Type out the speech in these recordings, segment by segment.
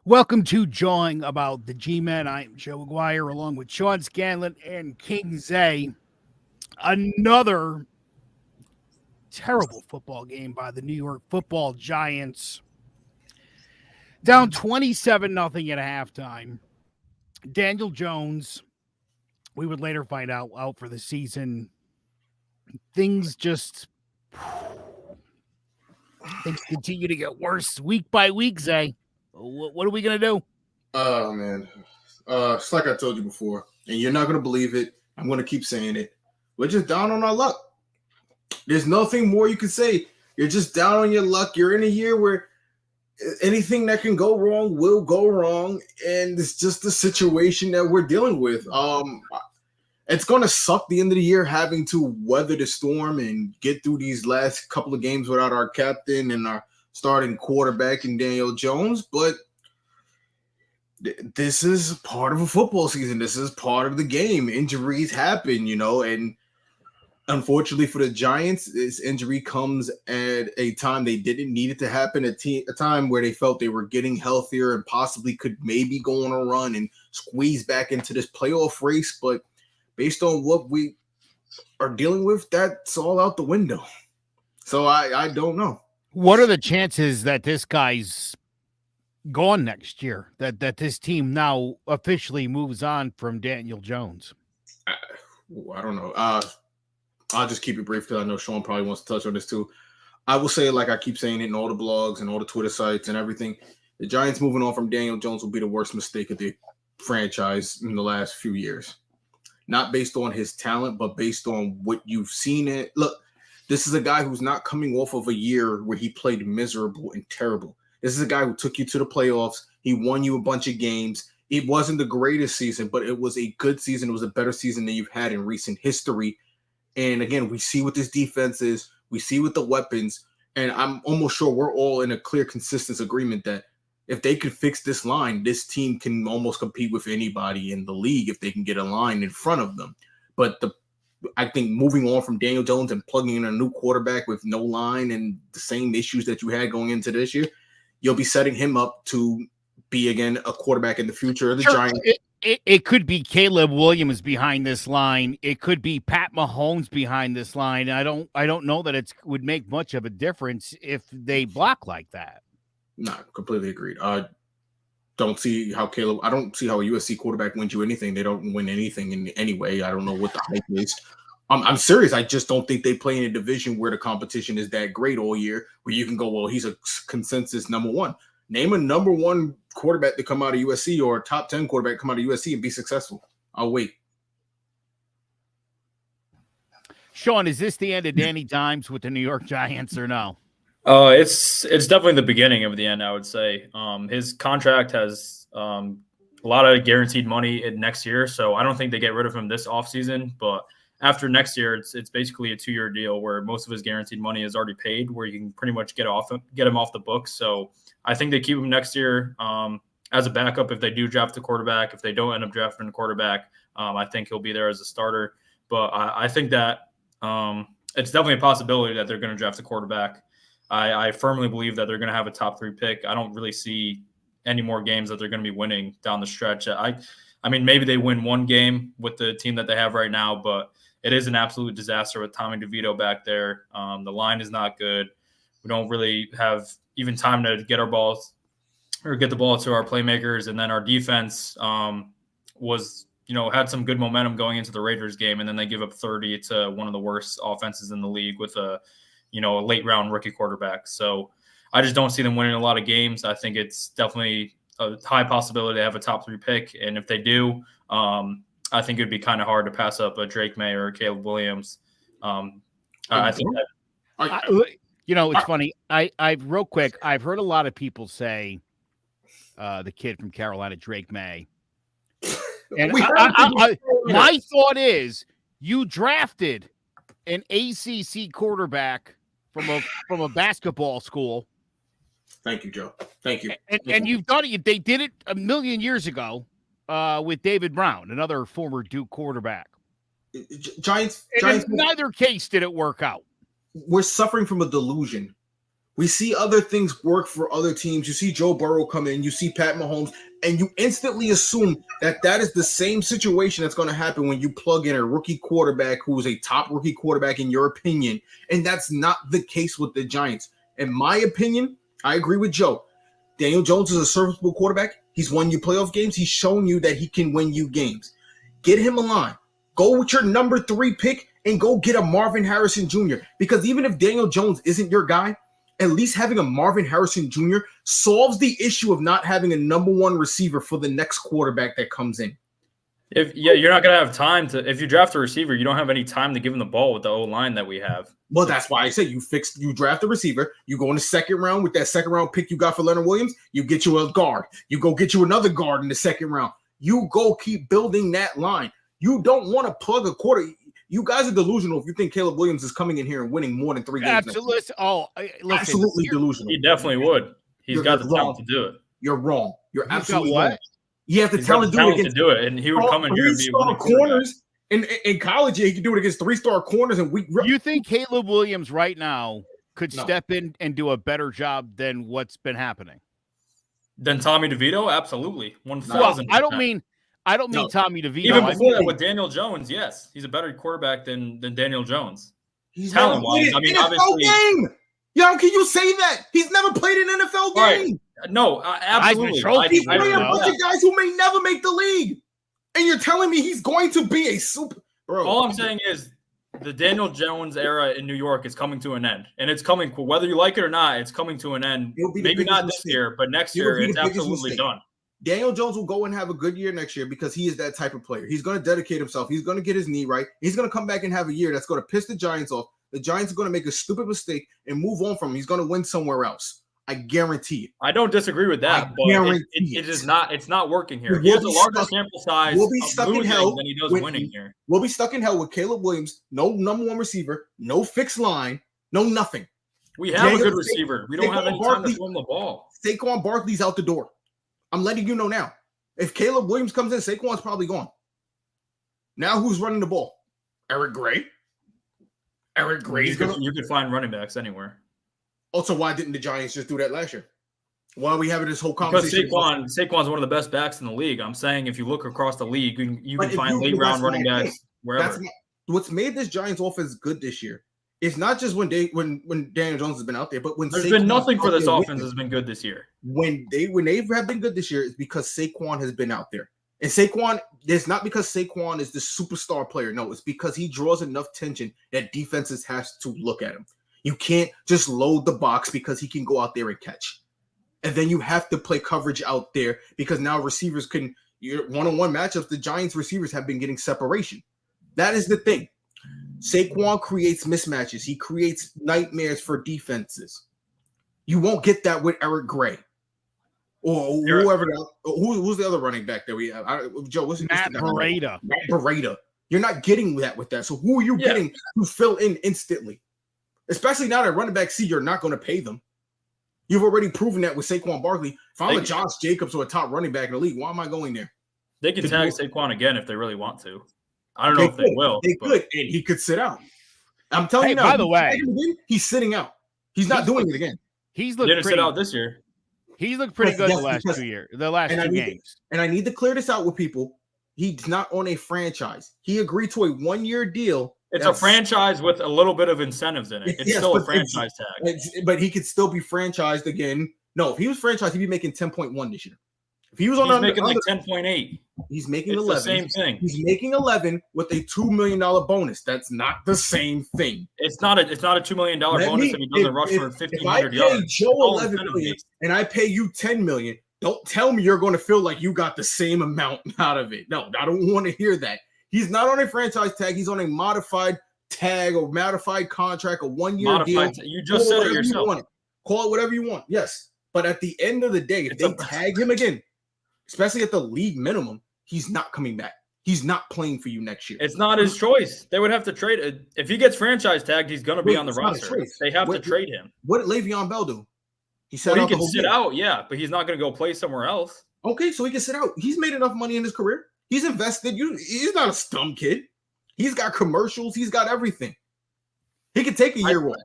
Welcome to Jawing About the G-Men. I am Joe McGuire along with Sean Scanlon and King Zay. Another terrible football game by the New York Football Giants. Down 27-0 at halftime. Daniel Jones, we would later find out for the season. Things continue to get worse week by week, Zay. What are we going to do? Oh, man. It's like I told you before, and you're not going to believe it. I'm going to keep saying it. We're just down on our luck. There's nothing more you can say. You're just down on your luck. You're in a year where anything that can go wrong will go wrong, and it's just the situation that we're dealing with. It's going to suck the end of the year having to weather the storm and get through these last couple of games without our captain and our starting quarterback in Daniel Jones, but this is part of a football season. This is part of the game. Injuries happen, and unfortunately for the Giants, this injury comes at a time they didn't need it to happen, a time where they felt they were getting healthier and possibly could maybe go on a run and squeeze back into this playoff race, but based on what we are dealing with, that's all out the window. So I don't know. What are the chances that this guy's gone next year, that this team now officially moves on from Daniel Jones? I don't know. I'll just keep it brief because I know Sean probably wants to touch on this too. I will say, like I keep saying it in all the blogs and all the Twitter sites and everything, the Giants moving on from Daniel Jones will be the worst mistake of the franchise in the last few years. Not based on his talent, but based on what you've seen it. Look, this is a guy who's not coming off of a year where he played miserable and terrible. This is a guy who took you to the playoffs. He won you a bunch of games. It wasn't the greatest season, but it was a good season. It was a better season than you've had in recent history. And again, we see what this defense is. We see what the weapons. And I'm almost sure we're all in a clear, consistent agreement that if they could fix this line, this team can almost compete with anybody in the league if they can get a line in front of them. But I think moving on from Daniel Jones and plugging in a new quarterback with no line and the same issues that you had going into this year, you'll be setting him up to be, again, a quarterback in the future of the Giants. It could be Caleb Williams behind this line. It could be Pat Mahomes behind this line. I don't know that it would make much of a difference if they block like that. No, completely agreed. I don't see how a USC quarterback wins you anything. They don't win anything in any way. I don't know what the hype is. I'm serious. I just don't think they play in a division where the competition is that great all year, where you can go, well, he's a consensus number one. Name a number one quarterback to come out of USC or a top 10 quarterback to come out of USC and be successful. I'll wait. Sean, is this the end of Danny Dimes with the New York Giants or no? It's definitely the beginning of the end, I would say. His contract has a lot of guaranteed money in next year, so I don't think they get rid of him this offseason. But after next year, it's basically a 2-year deal where most of his guaranteed money is already paid, where you can pretty much get him off the books. So I think they keep him next year as a backup if they do draft a quarterback. If they don't end up drafting a quarterback, I think he'll be there as a starter. But I think that it's definitely a possibility that they're going to draft a quarterback. I firmly believe that they're going to have a top 3 pick. I don't really see any more games that they're going to be winning down the stretch. I mean, maybe they win one game with the team that they have right now, but it is an absolute disaster with Tommy DeVito back there. The line is not good. We don't really have even time to get our balls or get the ball to our playmakers. And then our defense was, had some good momentum going into the Raiders game. And then they give up 30 to one of the worst offenses in the league with a late round rookie quarterback. So I just don't see them winning a lot of games. I think it's definitely a high possibility to have a top 3 pick. And if they do, I think it'd be kind of hard to pass up a Drake May or a Caleb Williams. I think it's funny. Real quick, I've heard a lot of people say the kid from Carolina, Drake May. And my thought is you drafted an ACC quarterback from a basketball school. Thank you, Joe. Thank you. And you've done it. They did it a million years ago with David Brown, another former Duke quarterback. Giants. In neither case did it work out. We're suffering from a delusion We see other things work for other teams. You see Joe Burrow come in, you see Pat Mahomes, and you instantly assume that that is the same situation that's going to happen when you plug in a rookie quarterback who is a top rookie quarterback in your opinion. And that's not the case with the Giants. In my opinion, I agree with Joe. Daniel Jones is a serviceable quarterback. He's won you playoff games. He's shown you that he can win you games. Get him a line. Go with your number 3 pick and go get a Marvin Harrison Jr. Because even if Daniel Jones isn't your guy, at least having a Marvin Harrison Jr. solves the issue of not having a number 1 receiver for the next quarterback that comes in. You're not gonna have time to. If you draft a receiver, you don't have any time to give him the ball with the O-line that we have. Well, that's why I say you draft a receiver, you go in the second round with that second round pick you got for Leonard Williams, you get you a guard, you go get you another guard in the second round. You go keep building that line. You don't want to plug a quarter. You guys are delusional if you think Caleb Williams is coming in here and winning more than 3 games. Absolutely. Absolutely delusional. He definitely would. He's got the talent to do it. You're wrong. You're absolutely what? wrong. You have the talent to do it, and he would come in here and be 3-star corners. In college, he could do it against 3-star corners. And you think Caleb Williams right now could step in and do a better job than what's been happening? Than Tommy DeVito? Absolutely. 1,000%. Well, I don't mean Tommy DeVito. Even before that with Daniel Jones, yes. He's a better quarterback than Daniel Jones. He's talent-wise. I mean, obviously. Game. Yo, can you say that? He's never played an NFL game. Right. No, absolutely. He's playing a bunch of guys who may never make the league. And you're telling me he's going to be a super bro. All I'm saying is the Daniel Jones era in New York is coming to an end. And it's coming, whether you like it or not, it's coming to an end. Maybe not this year, but next year it's absolutely done. Daniel Jones will go and have a good year next year because he is that type of player. He's going to dedicate himself. He's going to get his knee right. He's going to come back and have a year that's going to piss the Giants off. The Giants are going to make a stupid mistake and move on from him. He's going to win somewhere else. I guarantee it. I don't disagree with that, but it is not. It's not working here. He has a larger sample size. We'll be stuck in hell than he does winning here. We'll be stuck in hell with Caleb Williams, no number 1 receiver, no fixed line, no nothing. We have a good receiver. We don't have any time to throw him the ball. Saqaun Barkley's out the door. I'm letting you know now. If Caleb Williams comes in, Saquon's probably gone. Now who's running the ball? Eric Gray. Eric Gray. You could find running backs anywhere. Also, why didn't the Giants just do that last year? Why are we having this whole conversation? Because Saquon's one of the best backs in the league. I'm saying if you look across the league, you can find late round running backs wherever. What's made this Giants offense good this year is not just when Daniel Jones has been out there, but when there's been nothing for this offense has been good this year. When they have been good this year, it's because Saqaun has been out there. And Saqaun, it's not because Saqaun is the superstar player. No, it's because he draws enough tension that defenses has to look at him. You can't just load the box because he can go out there and catch. And then you have to play coverage out there because now receivers can – your one-on-one matchups, the Giants receivers have been getting separation. That is the thing. Saqaun creates mismatches. He creates nightmares for defenses. You won't get that with Eric Gray or whoever else. Who's the other running back that we have? Joe, what's Matt Breida. Matt Breida. You're not getting that with that. So who are you getting to fill in instantly? Especially now that running back C, you're not going to pay them. You've already proven that with Saqaun Barkley. If I'm a Josh Jacobs or a top running back in the league, why am I going there? They can tag Saqaun again if they really want to. I don't know if they will. They could, and he could sit out. I'm telling you now. By the way, he's sitting out. He's not doing it again. He's looked didn't sit out this year. He's looked pretty good the last 2 years. The last 2 games. And I need to clear this out with people. He's not on a franchise. He agreed to a 1-year deal. It's a franchise with a little bit of incentives in it. It's still a franchise tag. But he could still be franchised again. No, if he was franchised, he'd be making 10.1 this year. If he was on making like 10.8. He's making it's 11. The same thing. He's making 11 with a $2 million bonus. That's not the same thing. It's not a $2 million bonus if he doesn't rush for 1,500 yards. If I pay Joe 11 million and I pay you 10 million, don't tell me you're going to feel like you got the same amount out of it. No, I don't want to hear that. He's not on a franchise tag. He's on a modified tag or modified contract, a 1-year deal. You just said it yourself. Call it whatever you want. Yes. But at the end of the day, if they tag him again, especially at the league minimum, he's not coming back. He's not playing for you next year. It's not his choice. They would have to trade it. If he gets franchise tagged, he's going to be on the roster. They have to trade him. What did Le'Veon Bell do? He can sit out, but he's not going to go play somewhere else. Okay, so he can sit out. He's made enough money in his career. He's invested. He's not a dumb kid. He's got commercials. He's got everything. He can take a year off.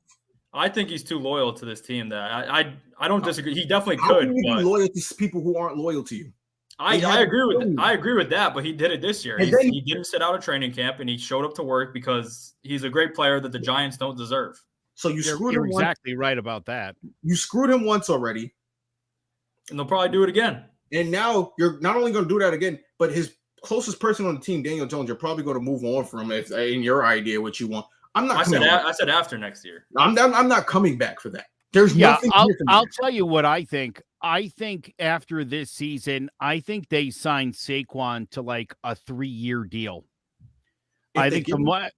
I think he's too loyal to this team. That I don't disagree. He definitely How could. can you But be loyal to people who aren't loyal to you? I agree with that. But he did it this year. He didn't sit out a training camp, and he showed up to work because he's a great player that the Giants don't deserve. So you're exactly right about that. You screwed him once already, and they'll probably do it again. And now you're not only going to do that again, but his closest person on the team, Daniel Jones, you're probably going to move on from if in your idea what you want. I said after next year. I'm not coming back for that. There's nothing. I'll tell you what I think. I think after this season, I think they signed Saqaun to like a 3-year deal. I think the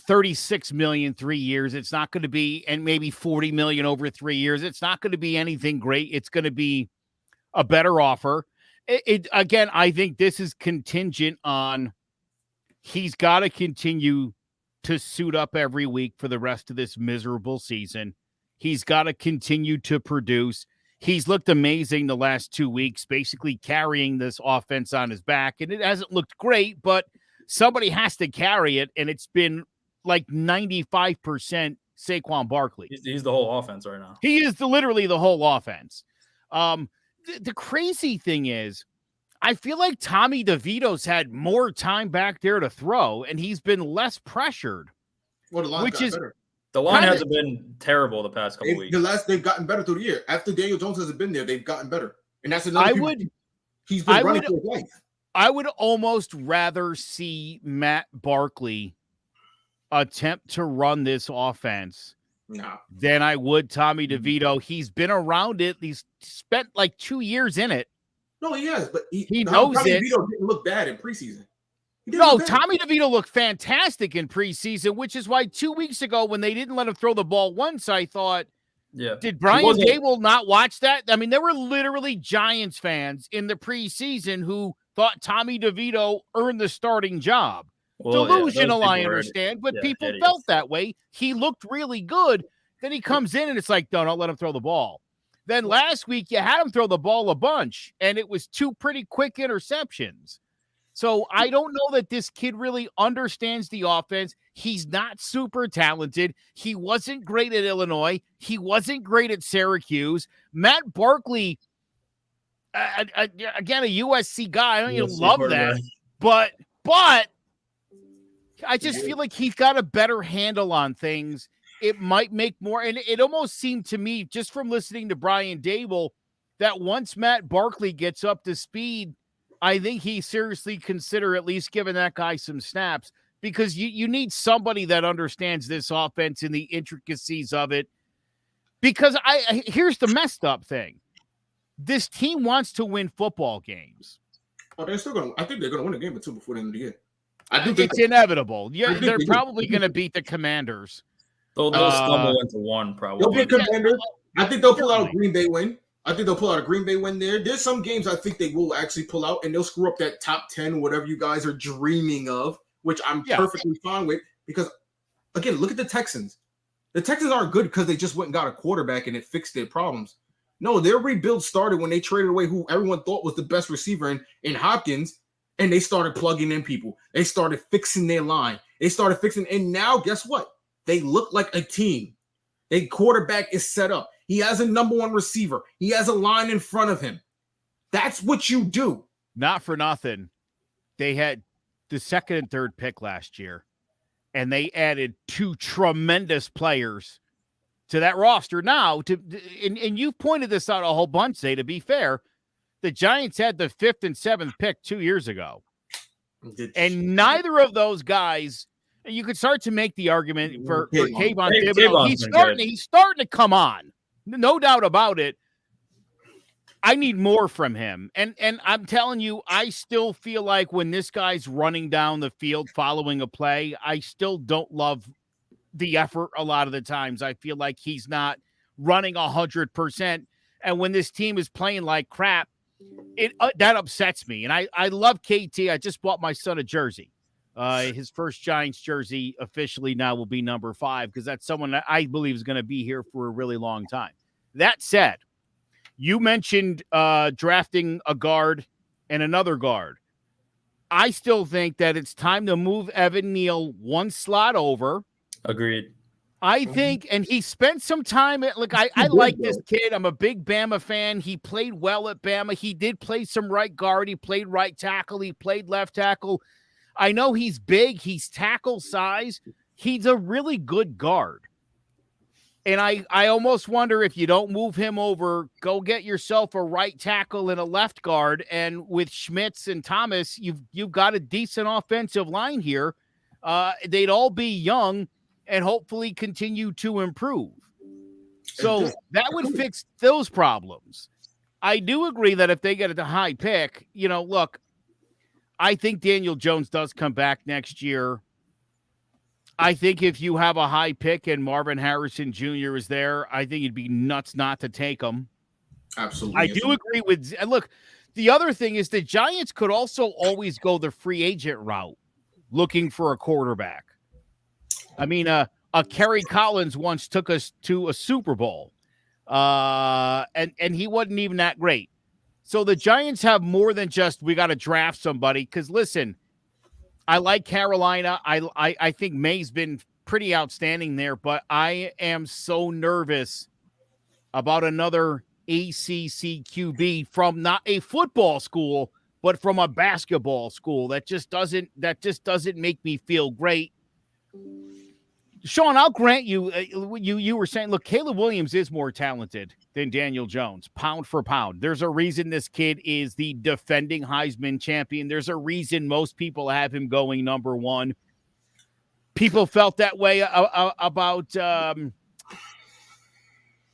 36 million 3 years. It's not going to be, and maybe 40 million over 3 years. It's not going to be anything great. It's going to be a better offer. Again, I think this is contingent on he's got to continue to suit up every week for the rest of this miserable season. He's got to continue to produce. He's looked amazing the last 2 weeks, basically carrying this offense on his back. And it hasn't looked great, but somebody has to carry it. And it's been like 95% Saqaun Barkley. He's the whole offense right now. He is literally the whole offense. The crazy thing is, I feel like Tommy DeVito's had more time back there to throw, and he's been less pressured. Well, the line got better. The line hasn't been terrible the past couple weeks. They've gotten better through the year. After Daniel Jones hasn't been there, they've gotten better. And that's another he's been running for his life. I would almost rather see Matt Barkley attempt to run this offense than I would Tommy DeVito. He's been around it. He's spent like 2 years in it. No, he has, but he knows Tommy it. DeVito didn't look bad in preseason. No, Tommy DeVito looked fantastic in preseason, which is why 2 weeks ago when they didn't let him throw the ball once, I thought, did Brian Dable not watch that? I mean, there were literally Giants fans in the preseason who thought Tommy DeVito earned the starting job. Well, delusional, I understand, but people felt that way. He looked really good. Then he comes in and it's like, no, don't let him throw the ball. Then last week you had him throw the ball a bunch, and it was 2 pretty quick interceptions. So I don't know that this kid really understands the offense. He's not super talented. He wasn't great at Illinois. He wasn't great at Syracuse. Matt Barkley, again, a USC guy. I don't even love that. But I just feel like he's got a better handle on things. It might make more, and it almost seemed to me, just from listening to Brian Dable, that once Matt Barkley gets up to speed, I think he seriously consider at least giving that guy some snaps, because you need somebody that understands this offense and the intricacies of it. Because here's the messed up thing. This team wants to win football games. Oh, they're still going to. I think they're going to win a game or two before the end of the year. It's inevitable. Yeah, they're probably going to beat the Commanders. They'll stumble into one, probably. They'll be a Commanders. I think they'll pull out a Green Bay win. There. There's some games I think they will actually pull out, and they'll screw up that top 10, whatever you guys are dreaming of, which I'm perfectly fine with. Because, again, look at the Texans. The Texans aren't good because they just went and got a quarterback and it fixed their problems. No, their rebuild started when they traded away who everyone thought was the best receiver in Hopkins, and they started plugging in people. They started fixing their line. And now, guess what? They look like a team. Their quarterback is set up. He has a number one receiver. He has a line in front of him. That's what you do. Not for nothing. They had the second and third pick last year, and they added 2 tremendous players to that roster. Now, and you've pointed this out a whole bunch, to be fair, the Giants had the 5th and 7th pick 2 years ago. And neither of those guys, you could start to make the argument for Kayvon Thibodeau. He's starting to come on. No doubt about it. I need more from him. And I'm telling you, I still feel like when this guy's running down the field following a play, I still don't love the effort a lot of the times. I feel like he's not running 100%. And when this team is playing like crap, that upsets me. And I love KT. I just bought my son a jersey. His first Giants jersey officially now will be number 5, because that's someone that I believe is going to be here for a really long time. That said, you mentioned drafting a guard and another guard. I still think that it's time to move Evan Neal one slot over. Agreed. I think, and he spent some time at, look, I like this kid. I'm a big Bama fan. He played well at Bama. He did play some right guard. He played right tackle. He played left tackle. I know he's big. He's tackle size. He's a really good guard. And I almost wonder if you don't move him over, go get yourself a right tackle and a left guard. And with Schmitz and Thomas, you've got a decent offensive line here. They'd all be young and hopefully continue to improve. So that would fix those problems. I do agree that if they get a high pick, look, I think Daniel Jones does come back next year. I think if you have a high pick and Marvin Harrison Jr. is there, I think it'd be nuts not to take him. Absolutely. I do agree with, look, the other thing is the Giants could also always go the free agent route looking for a quarterback. I mean, a Kerry Collins once took us to a Super Bowl, and he wasn't even that great. So the Giants have more than just we got to draft somebody. Because listen, I like Carolina. I think May's been pretty outstanding there, but I am so nervous about another ACC QB from not a football school, but from a basketball school. That just doesn't make me feel great. Sean, I'll grant you, you were saying, look, Caleb Williams is more talented than Daniel Jones, pound for pound. There's a reason this kid is the defending Heisman champion. There's a reason most people have him going number one. People felt that way about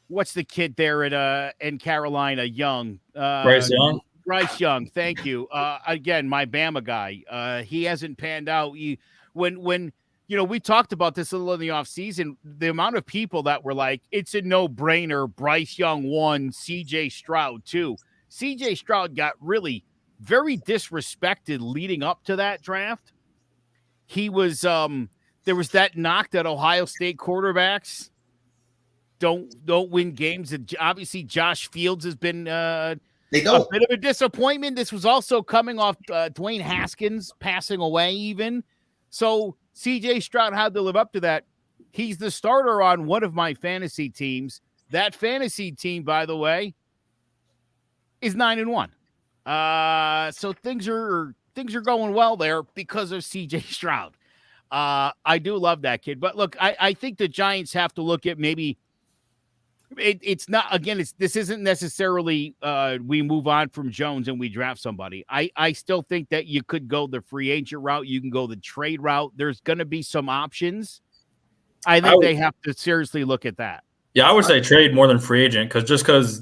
what's the kid there in Carolina, Young? Bryce Young. Bryce Young, thank you. Again, my Bama guy. He hasn't panned out. When we talked about this a little in the offseason, the amount of people that were like, it's a no-brainer, Bryce Young 1, C.J. Stroud 2. C.J. Stroud got really very disrespected leading up to that draft. He was there was that knock that Ohio State quarterbacks don't win games. And obviously, Josh Fields has been a bit of a disappointment. This was also coming off Dwayne Haskins passing away even. So C.J. Stroud had to live up to that. He's the starter on one of my fantasy teams. That fantasy team, by the way, is 9-1. So things are going well there because of C.J. Stroud. I do love that kid. But look, I think the Giants have to look at maybe it's not, again, this isn't necessarily we move on from Jones and we draft somebody. I still think that you could go the free agent route. You can go the trade route. There's going to be some options. I think they have to seriously look at that. Yeah, I would say trade more than free agent because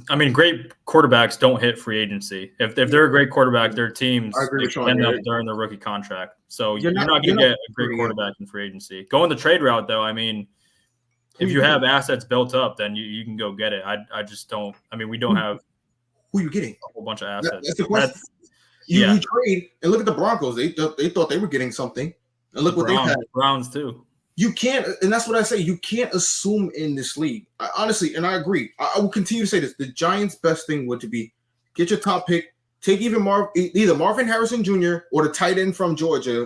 great quarterbacks don't hit free agency. If they're a great quarterback, their teams end up during their rookie contract. So you're not going to get a great quarterback in free agency. Going the trade route, though, if you have assets built up, then you can go get it. I just don't. We don't have who you getting a whole bunch of assets. That's the question. You trade and look at the Broncos. They thought they were getting something, and look what they had. Browns too. You can't, and that's what I say. You can't assume in this league. Honestly, and I agree. I will continue to say this: the Giants' best thing would to be get your top pick, take either Marvin Harrison Jr. or the tight end from Georgia,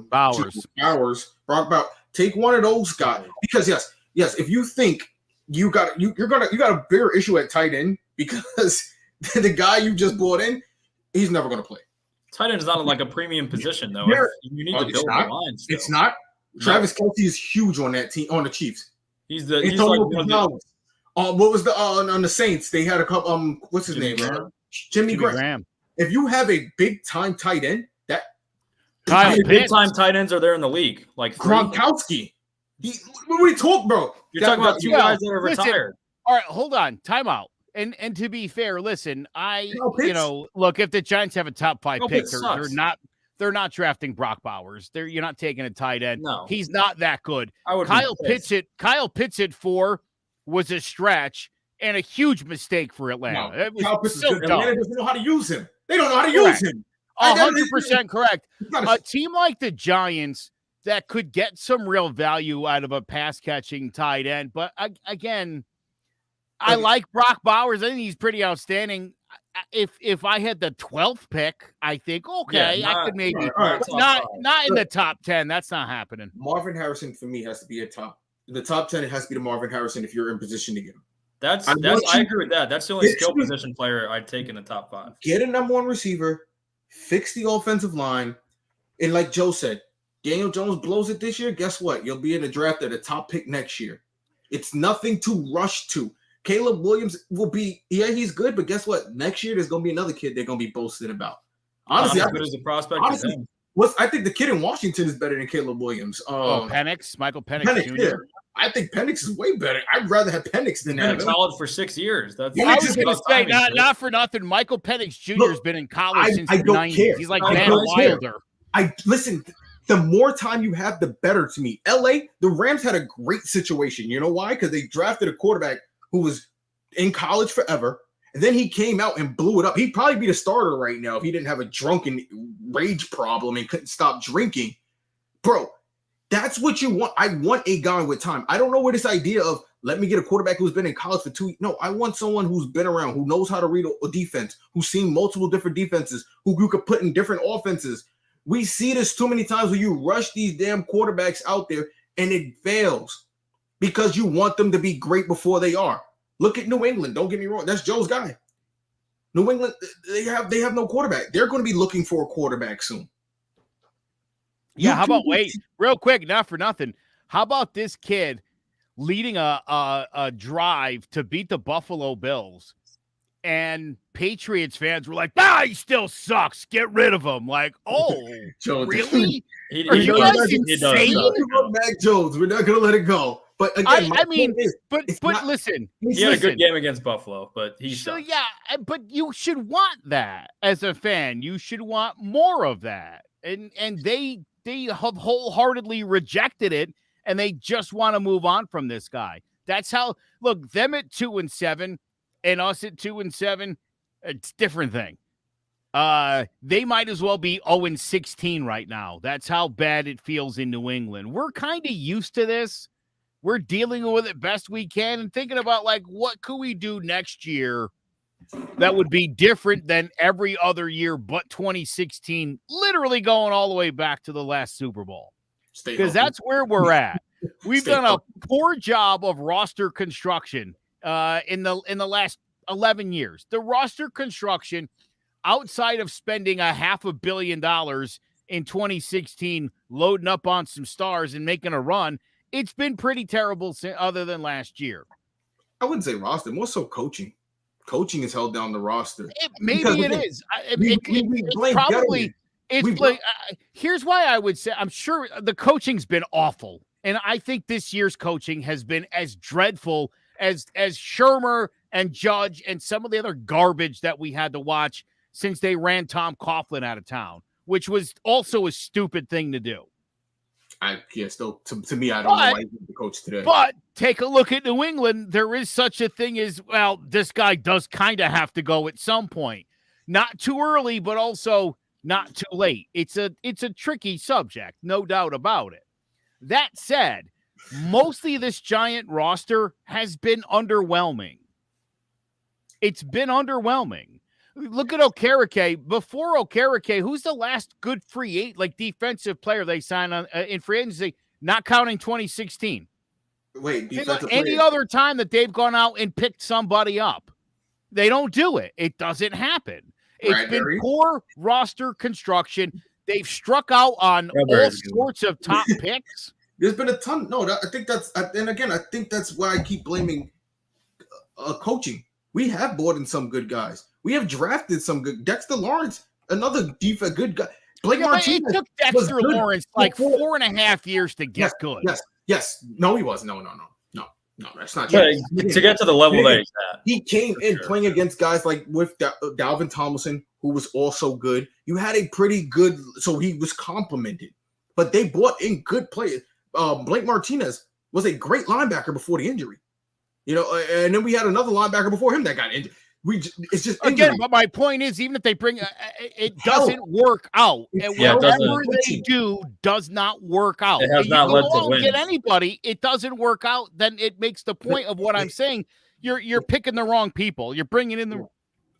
Brock Bowers. Take one of those guys because yes, if you think you got a bigger issue at tight end because the guy you just brought in, he's never going to play. Tight end is not like a premium position though. You need to build the line. Still. It's not. Travis Kelce is huge on that team, on the Chiefs. He's like what was the on the Saints? They had a couple. What's his name? Jimmy Graham. If you have a big time tight end, that big time tight ends are there in the league, like Gronkowski. What are you talking, bro? You're talking about two guys that are retired. All right, hold on, timeout. And to be fair, listen, look, if the Giants have a top 5 pick, they're not drafting Brock Bowers. You're not taking a tight end. No. He's not that good. Kyle Pitts at 4 was a stretch and a huge mistake for Atlanta. Kyle Pitts Atlanta doesn't know how to use him. They don't know how to use him. 100% correct. A team like the Giants that could get some real value out of a pass-catching tight end. But again, I like Brock Bowers. I think he's pretty outstanding. If I had the 12th pick, I think, I could maybe not in the top 10. That's not happening. Marvin Harrison, for me, has to be a top in the top 10, it has to be to Marvin Harrison if you're in position to get him. I agree with that. That's the only skill position player I'd take in the top 5. Get a number 1 receiver, fix the offensive line, and like Joe said, Daniel Jones blows it this year. Guess what? You'll be in the draft at a top pick next year. It's nothing to rush to. Caleb Williams will be, he's good, but guess what? Next year there's going to be another kid they're going to be boasting about. Honestly, as good as a prospect as him. I think the kid in Washington is better than Caleb Williams. Michael Penix Jr. Yeah. I think Penix is way better. I'd rather have Penix than He's been in college for 6 years. I was going to say, not for nothing, Michael Penix Jr. has been in college since the 90s. Care. He's like Van Wilder. Listen, the more time you have, the better to me. LA, the Rams had a great situation. You know why? Because they drafted a quarterback who was in college forever. And then he came out and blew it up. He'd probably be the starter right now if he didn't have a drunken rage problem and couldn't stop drinking. Bro, that's what you want. I want a guy with time. I don't know where this idea of let me get a quarterback who's been in college for 2 years. No, I want someone who's been around, who knows how to read a defense, who's seen multiple different defenses, who you could put in different offenses. We see this too many times where you rush these damn quarterbacks out there and it fails because you want them to be great before they are. Look at New England. Don't get me wrong. That's Joe's guy. New England, they have no quarterback. They're going to be looking for a quarterback soon. Yeah, how about real quick, not for nothing. How about this kid leading a drive to beat the Buffalo Bills? And Patriots fans were like, he still sucks. Get rid of him. Like, really? Are you guys insane? Mac Jones. We're not going to let it go. But again, listen. He had a good game against Buffalo, but but you should want that as a fan. You should want more of that. And they have wholeheartedly rejected it, and they just want to move on from this guy. That's how, look, them at 2-7 and us at 2-7, it's a different thing. They might as well be 0-16 right now. That's how bad it feels in New England. We're kind of used to this. We're dealing with it best we can and thinking about, like, what could we do next year that would be different than every other year but 2016, literally going all the way back to the last Super Bowl. Because that's where we're at. We've done a poor job of roster construction in the last 11 years. The roster construction, outside of spending $500 million in 2016, loading up on some stars and making a run, it's been pretty terrible other than last year. I wouldn't say roster, more so coaching. Coaching has held down the roster. Here's why I would say, I'm sure the coaching's been awful. And I think this year's coaching has been as dreadful as Shermer and Judge and some of the other garbage that we had to watch since they ran Tom Coughlin out of town, which was also a stupid thing to do. To me, I don't know why he's the coach today. But take a look at New England. There is such a thing as, well, this guy does kind of have to go at some point. Not too early, but also not too late. It's a tricky subject, no doubt about it. That said, mostly this giant roster has been underwhelming. It's been underwhelming. Look at Okereke. Before Okereke, who's the last good free defensive player they signed on in free agency, not counting 2016? Wait, any other time that they've gone out and picked somebody up, they don't do it. It doesn't happen. It's been poor roster construction. They've struck out on all sorts of top picks. There's been a ton. No, I think that's why I keep blaming coaching. We have brought in some good guys. We have drafted some good. Dexter Lawrence, another good guy. Blake Martinez. It took Dexter Lawrence 4.5 years to get good. Yes. No, he was. No. That's not true. To get to the level that he's at. He came in playing against guys like with Dalvin Tomlinson, who was also good. You had a pretty good, so he was complimented. But they brought in good players. Blake Martinez was a great linebacker before the injury. And then we had another linebacker before him that got injured. It's just injury. Again, but my point is, even if they bring it doesn't work out, and whatever they do does not work out. It has not led to wins. Get anybody, it doesn't work out. Then it makes the point of what I'm saying. You're picking the wrong people. You're bringing in the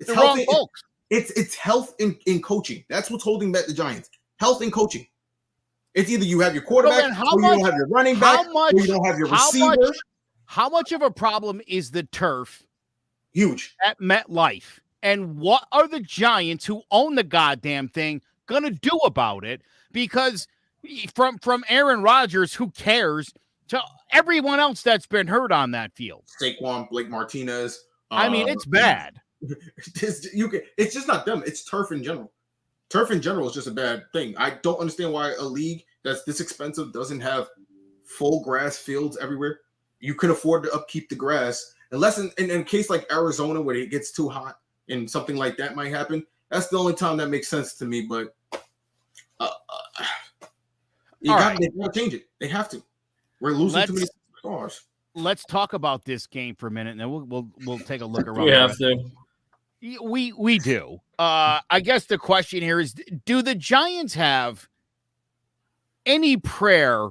wrong folks. It's health in coaching. That's what's holding back the Giants. Health in coaching. It's either you have your quarterback, or you don't have your running back, or you don't have your receiver. How much of a problem is the turf? Huge. At MetLife. And what are the Giants, who own the goddamn thing, going to do about it? Because from Aaron Rodgers, who cares, to everyone else that's been hurt on that field. Saquon, Blake Martinez. I mean, it's bad. It's just not them. It's turf in general. Turf in general is just a bad thing. I don't understand why a league that's this expensive doesn't have full grass fields everywhere. You can afford to upkeep the grass. Unless in a case like Arizona where it gets too hot and something like that might happen. That's the only time that makes sense to me. But they got to change it. They have to. We're losing too many stars. Let's talk about this game for a minute, and then we'll take a look around. We have to. We do. I guess the question here is, do the Giants have any prayer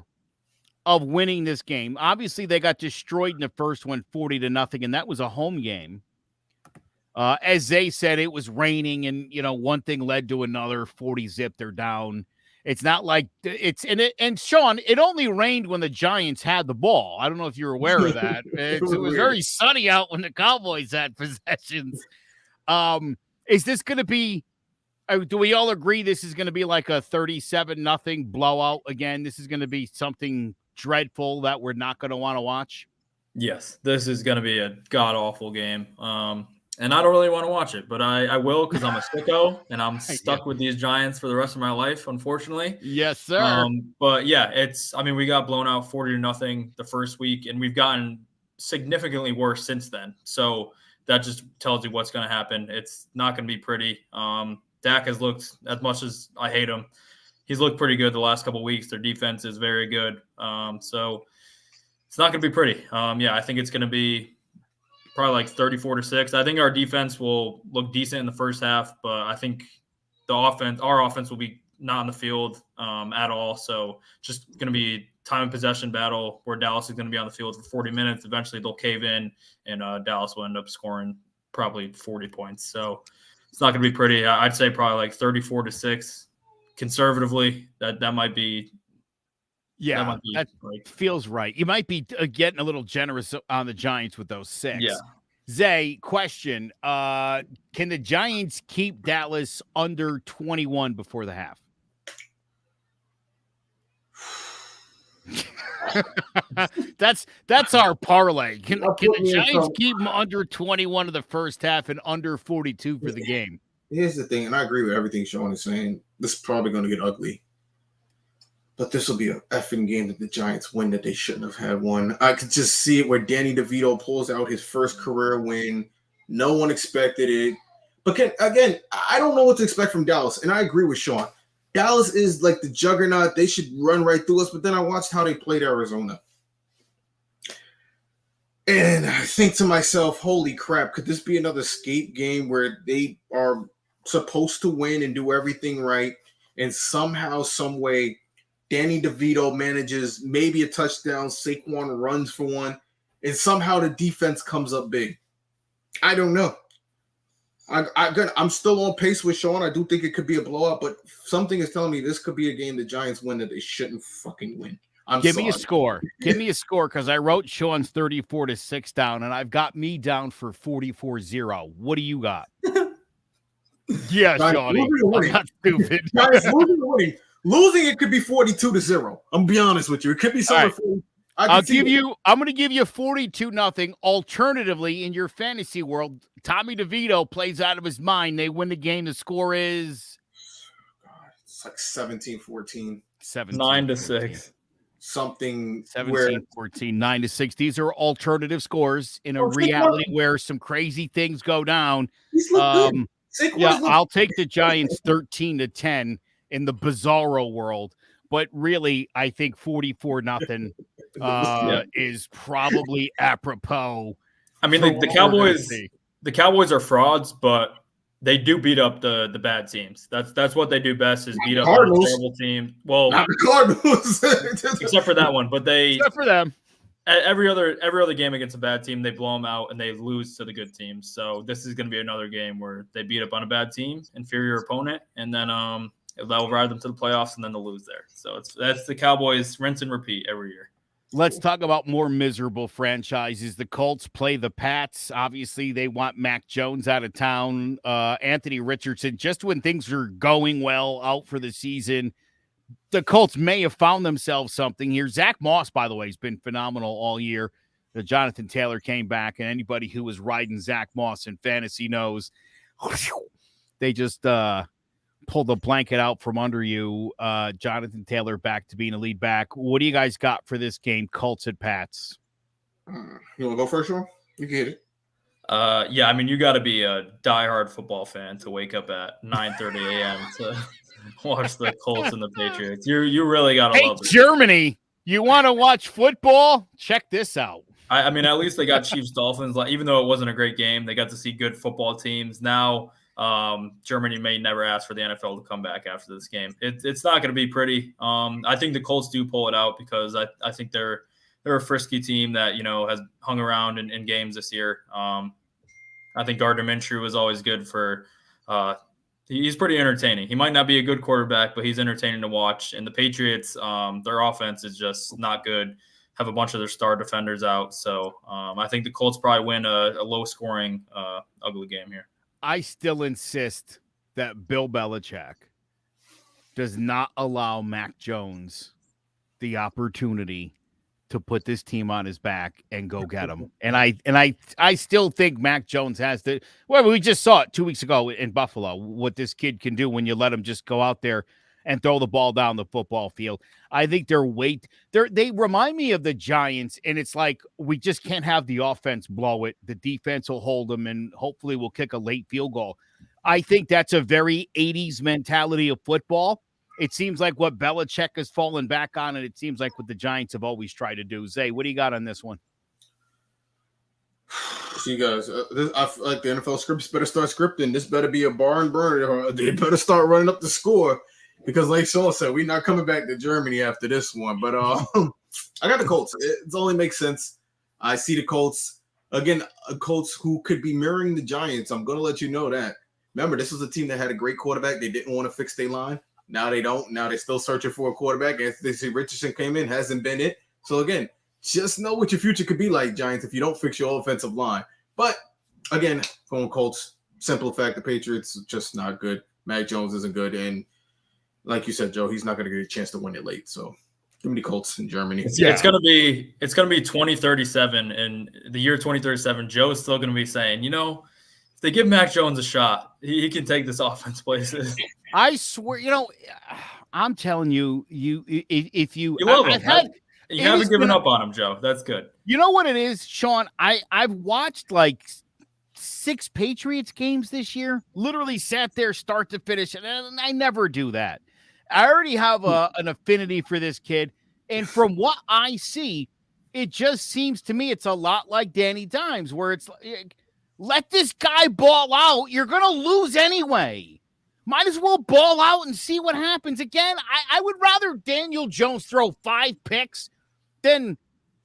of winning this game? Obviously, they got destroyed in the first one, 40-0, and that was a home game. As they said, it was raining, and one thing led to another. 40-0, they're down. It's not like and Sean, it only rained when the Giants had the ball. I don't know if you're aware of that. It was very sunny out when the Cowboys had possessions. Is this going to be? Do we all agree this is going to be like a 37-0 blowout again? This is going to be something dreadful that we're not going to want to watch. Yes, this is going to be a god awful game. And I don't really want to watch it, but I will because I'm a sicko and I'm stuck with these Giants for the rest of my life, unfortunately. Yes, sir. But yeah, we got blown out 40-0 the first week, and we've gotten significantly worse since then. So that just tells you what's going to happen. It's not going to be pretty. Dak has looked, as much as I hate him, he's looked pretty good the last couple of weeks. Their defense is very good. So it's not going to be pretty. I think it's going to be probably like 34-6. I think our defense will look decent in the first half, but I think our offense will be not on the field at all. So just going to be time and possession battle where Dallas is going to be on the field for 40 minutes. Eventually they'll cave in, and Dallas will end up scoring probably 40 points. So it's not going to be pretty. I'd say probably like 34-6 conservatively. That might be. Yeah, that feels right. You might be getting a little generous on the Giants with those 6. Yeah. Zay, question. Can the Giants keep Dallas under 21 before the half? That's our parlay. Can the Giants keep them under 21 in the first half and under 42 for the game? Here's the thing, and I agree with everything Sean is saying. This is probably going to get ugly. But this will be an effing game that the Giants win that they shouldn't have had won. I could just see it where Danny DeVito pulls out his first career win. No one expected it. But again, I don't know what to expect from Dallas. And I agree with Sean. Dallas is like the juggernaut. They should run right through us. But then I watched how they played Arizona. And I think to myself, holy crap, could this be another skate game where they are supposed to win and do everything right? And somehow, some way, Danny DeVito manages maybe a touchdown. Saquon runs for one. And somehow the defense comes up big. I don't know. I'm still on pace with Sean. I do think it could be a blowout, but something is telling me this could be a game the Giants win that they shouldn't fucking win. Give me a score. Give me a score, because I wrote Sean's 34-6 down, and I've got me down for 44-0. What do you got? Yeah, Shawnee. I'm not stupid. Giants losing. Losing it could be 42-0. I'm gonna be honest with you. It could be something. I'm going to give you 42-0. Alternatively, in your fantasy world, Tommy DeVito plays out of his mind. They win the game. The score is it's like 17-14. 9-6. Something 17-14, 9-6. These are alternative scores in a reality where some crazy things go down. I'll take the Giants 13-10 in the bizarro world, but really I think 44-0 is probably apropos. I mean, the Cowboys are frauds, but they do beat up the bad teams. That's what they do best, is beat up the terrible team. Well, not the Cardinals, except for that one. But except for them, every other game against a bad team, they blow them out and they lose to the good teams. So this is going to be another game where they beat up on a bad team, inferior opponent, and then They'll ride them to the playoffs and then they'll lose there. So that's the Cowboys rinse and repeat every year. Let's talk about more miserable franchises. The Colts play the Pats. Obviously, they want Mac Jones out of town. Anthony Richardson, just when things are going well, out for the season. The Colts may have found themselves something here. Zach Moss, by the way, has been phenomenal all year. Jonathan Taylor came back, and anybody who was riding Zach Moss in fantasy knows they just pulled the blanket out from under you. Jonathan Taylor back to being a lead back. What do you guys got for this game, Colts and Pats? You want to go first, Sean? You get it. Yeah, I mean, you got to be a diehard football fan to wake up at 9:30 a.m. to watch the Colts and the Patriots. You really got to love it. Germany, you want to watch football? Check this out. I mean, at least they got Chiefs Dolphins. Like, even though it wasn't a great game, they got to see good football teams. Now, Germany may never ask for the NFL to come back after this game. It's not going to be pretty. I think the Colts do pull it out because I think they're a frisky team that has hung around in games this year. I think Gardner Minshew is always good for. He's pretty entertaining. He might not be a good quarterback, but he's entertaining to watch. And the Patriots, their offense is just not good. Have a bunch of their star defenders out. So I think the Colts probably win a low-scoring, ugly game here. I still insist that Bill Belichick does not allow Mac Jones the opportunity to put this team on his back and go get him. And I still think Mac Jones has to. Well, we just saw it 2 weeks ago in Buffalo, what this kid can do when you let him just go out there and throw the ball down the football field. I think they remind me of the Giants, and it's like we just can't have the offense blow it. The defense will hold them, and hopefully we'll kick a late field goal. I think that's a very 80s mentality of football. It seems like what Belichick has fallen back on, and it seems like what the Giants have always tried to do. Zay, what do you got on this one? See, guys, I feel like the NFL scripts better start scripting. This better be a barn burner, or they better start running up the score. Because like Sean said, we're not coming back to Germany after this one. But I got the Colts. It only makes sense. I see the Colts. Again, Colts who could be mirroring the Giants. I'm going to let you know that. Remember, this was a team that had a great quarterback. They didn't want to fix their line. Now they don't. Now they're still searching for a quarterback. Anthony Richardson came in, hasn't been it. So, again, just know what your future could be like, Giants, if you don't fix your offensive line. But, again, going Colts, simple fact, the Patriots are just not good. Mac Jones isn't good. And like you said, Joe, he's not going to get a chance to win it late. So give me the Colts in Germany. Yeah, it's going to be 2037, and the year 2037, Joe is still going to be saying, if they give Mac Jones a shot, he can take this offense places. I swear, I'm telling you, if you love him. You haven't given up on him, Joe. That's good. You know what it is, Sean? I've watched like 6 Patriots games this year. Literally sat there start to finish, and I never do that. I already have an affinity for this kid, and from what I see, it just seems to me it's a lot like Danny Dimes, where it's like, let this guy ball out. You're going to lose anyway. Might as well ball out and see what happens. Again, I would rather Daniel Jones throw 5 picks than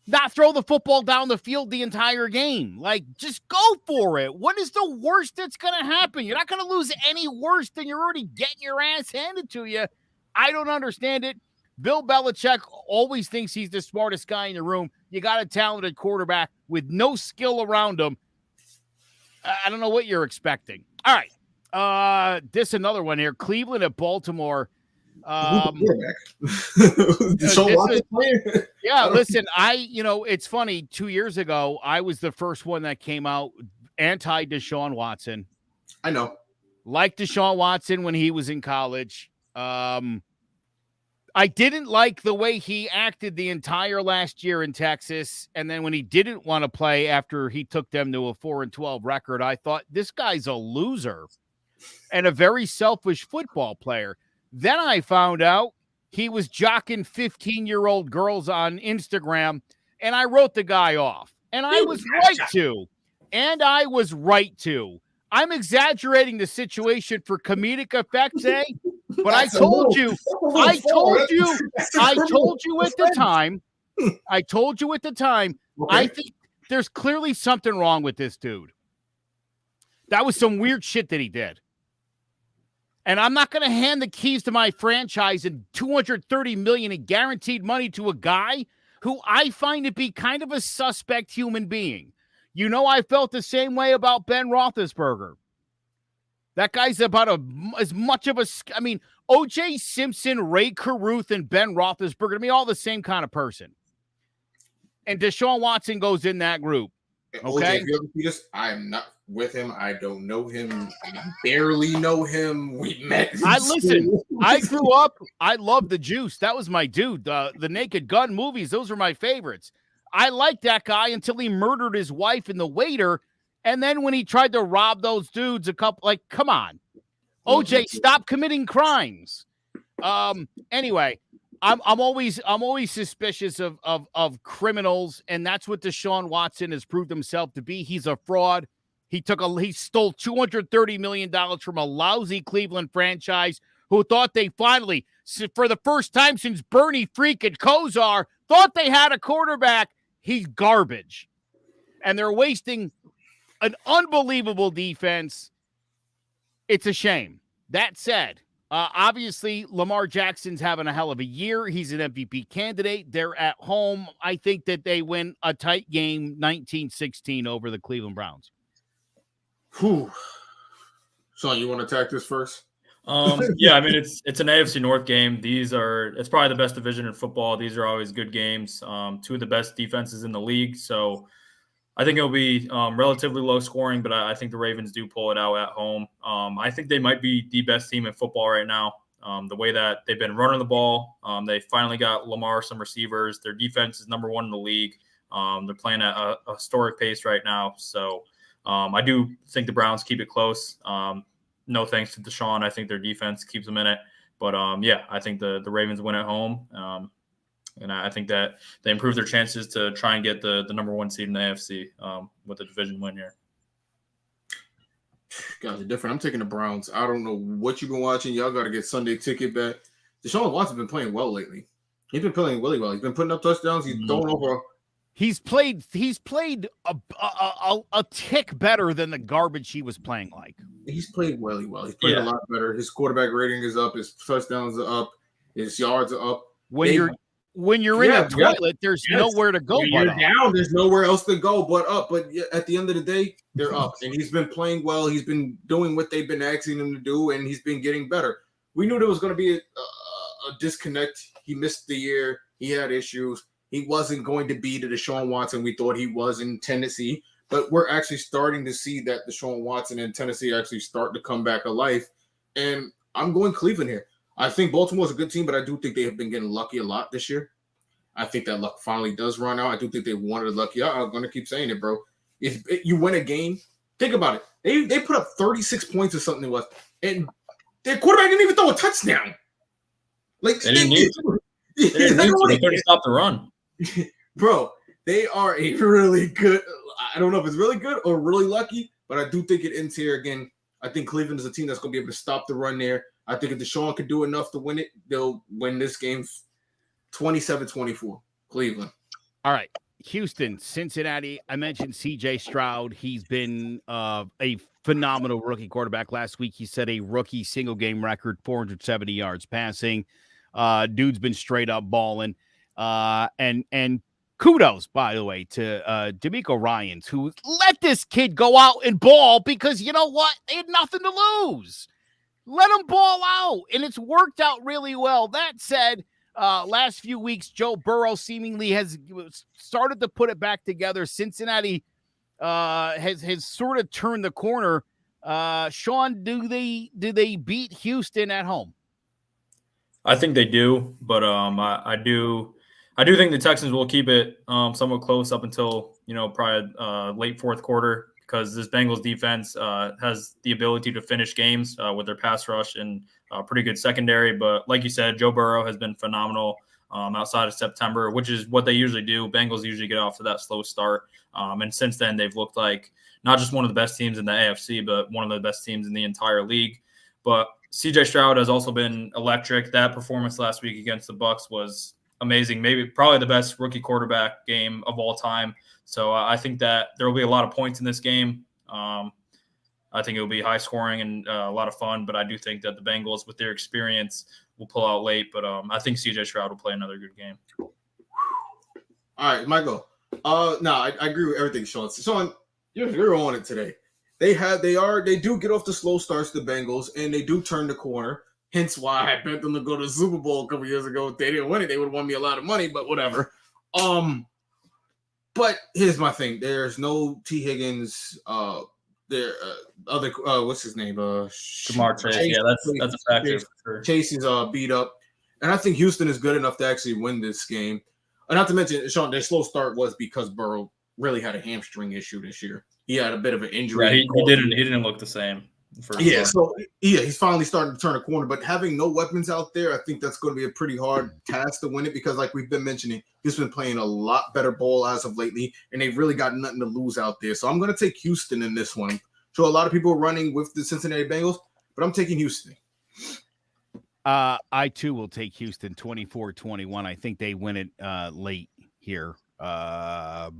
not throw the football down the field the entire game. Like, just go for it. What is the worst that's going to happen? You're not going to lose any worse than you're already getting your ass handed to you. I don't understand it. Bill Belichick always thinks he's the smartest guy in the room. You got a talented quarterback with no skill around him. I don't know what you're expecting. All right. This another one here. Cleveland at Baltimore. Listen, it's funny. 2 years ago, I was the first one that came out anti-Deshaun Watson. I know. Liked Deshaun Watson when he was in college. I didn't like the way he acted the entire last year in Texas. And then when he didn't want to play after he took them to a 4-12 record, I thought this guy's a loser and a very selfish football player. Then I found out he was jocking 15-year-old girls on Instagram, and I wrote the guy off. And I was right to. I'm exaggerating the situation for comedic effect, eh? But I told you at the time. Okay. I think there's clearly something wrong with this dude. That was some weird shit that he did. And I'm not going to hand the keys to my franchise and $230 million in guaranteed money to a guy who I find to be kind of a suspect human being. You know, I felt the same way about Ben Roethlisberger. That guy's about as much of a, I mean, O.J. Simpson, Ray Caruth, and Ben Roethlisberger, to me, all the same kind of person. And Deshaun Watson goes in that group. Okay. OJ, if you ever see this, I'm not with him. I don't know him. I barely know him. We met. I grew up. I loved the Juice. That was my dude. The Naked Gun movies. Those were my favorites. I liked that guy until he murdered his wife and the waiter. And then when he tried to rob those dudes, come on, OJ, stop committing crimes. Anyway. I'm always suspicious of criminals, and that's what Deshaun Watson has proved himself to be. He's a fraud. He stole $230 million from a lousy Cleveland franchise who thought they finally, for the first time since Bernie freaking Kosar, thought they had a quarterback. He's garbage. And they're wasting an unbelievable defense. It's a shame. That said, obviously, Lamar Jackson's having a hell of a year. He's an MVP candidate. They're at home. I think that they win a tight game, 19-16 over the Cleveland Browns. Whew. Sean, you want to attack this first? Yeah, I mean, it's an AFC North game. It's probably the best division in football. These are always good games. Two of the best defenses in the league. So I think it'll be relatively low scoring, but I think the Ravens do pull it out at home. I think they might be the best team in football right now. The way that they've been running the ball, they finally got Lamar some receivers. Their defense is number one in the league. They're playing at a historic pace right now. So I do think the Browns keep it close. No thanks to Deshaun. I think their defense keeps them in it. But, yeah, I think the Ravens win at home. And I think that they improve their chances to try and get the number one seed in the AFC with a division win here. Guys are different. I'm taking the Browns. I don't know what you've been watching. Y'all got to get Sunday ticket back. Deshaun Watson's been playing well lately. He's been playing really well. He's been putting up touchdowns. He's throwing over. He's played a tick better than the garbage he was playing like. He's played really well. He's played a lot better. His quarterback rating is up. His touchdowns are up. His yards are up. When you're in a toilet, there's nowhere to go. When you're down, there's nowhere else to go but up. But at the end of the day, they're up. And he's been playing well. He's been doing what they've been asking him to do, and he's been getting better. We knew there was going to be a disconnect. He missed the year. He had issues. He wasn't going to be the Deshaun Watson we thought he was in Tennessee. But we're actually starting to see that Deshaun Watson in Tennessee actually start to come back alive. And I'm going Cleveland here. I think Baltimore's a good team, but I do think they have been getting lucky a lot this year. I think that luck finally does run out. I do think they wanted lucky. I'm going to keep saying it, bro. If you win a game, think about it. They put up 36 points or something it was, and their quarterback didn't even throw a touchdown. Like they didn't need to. They couldn't stop the run. Bro, they are a really good – I don't know if it's really good or really lucky, but I do think it ends here again. I think Cleveland is a team that's going to be able to stop the run there. I think if Deshaun could do enough to win it, they'll win this game 27-24, Cleveland. All right, Houston, Cincinnati. I mentioned C.J. Stroud. He's been a phenomenal rookie quarterback. Last week, he set a rookie single-game record, 470 yards passing. Dude's been straight up balling. And kudos, by the way, to D'Amico Ryans, who let this kid go out and ball because, you know what? They had nothing to lose. Let him ball out, and it's worked out really well. That said, last few weeks, Joe Burrow seemingly has started to put it back together. Cincinnati has sort of turned the corner. Sean, do they beat Houston at home? I think they do, but I do think the Texans will keep it somewhat close up until probably late fourth quarter, because this Bengals defense has the ability to finish games with their pass rush and pretty good secondary. But like you said, Joe Burrow has been phenomenal outside of September, which is what they usually do. Bengals usually get off to that slow start. And since then, they've looked like not just one of the best teams in the AFC, but one of the best teams in the entire league. But C.J. Stroud has also been electric. That performance last week against the Bucs was amazing. Probably the best rookie quarterback game of all time. So I think that there will be a lot of points in this game. I think it will be high scoring and a lot of fun, but I do think that the Bengals, with their experience, will pull out late. But I think CJ Stroud will play another good game. All right, Michael. No, I agree with everything, Sean. Sean, you're on it today. They do get off the slow starts, the Bengals, and they do turn the corner. Hence why I bet them to go to the Super Bowl a couple years ago. If they didn't win it, they would have won me a lot of money, but whatever. But here's my thing. There's no T. Higgins. What's his name? Jamar Chase. Yeah, that's a factor for sure. Chase is beat up. And I think Houston is good enough to actually win this game. And not to mention, Sean, their slow start was because Burrow really had a hamstring issue this year. He had a bit of an injury. Yeah, he didn't look the same. He's finally starting to turn a corner. But having no weapons out there, I think that's going to be a pretty hard task to win it because, like we've been mentioning, he's been playing a lot better ball as of lately, and they've really got nothing to lose out there. So I'm going to take Houston in this one. So a lot of people are running with the Cincinnati Bengals, but I'm taking Houston. I, too, will take Houston 24-21. I think they win it late here. I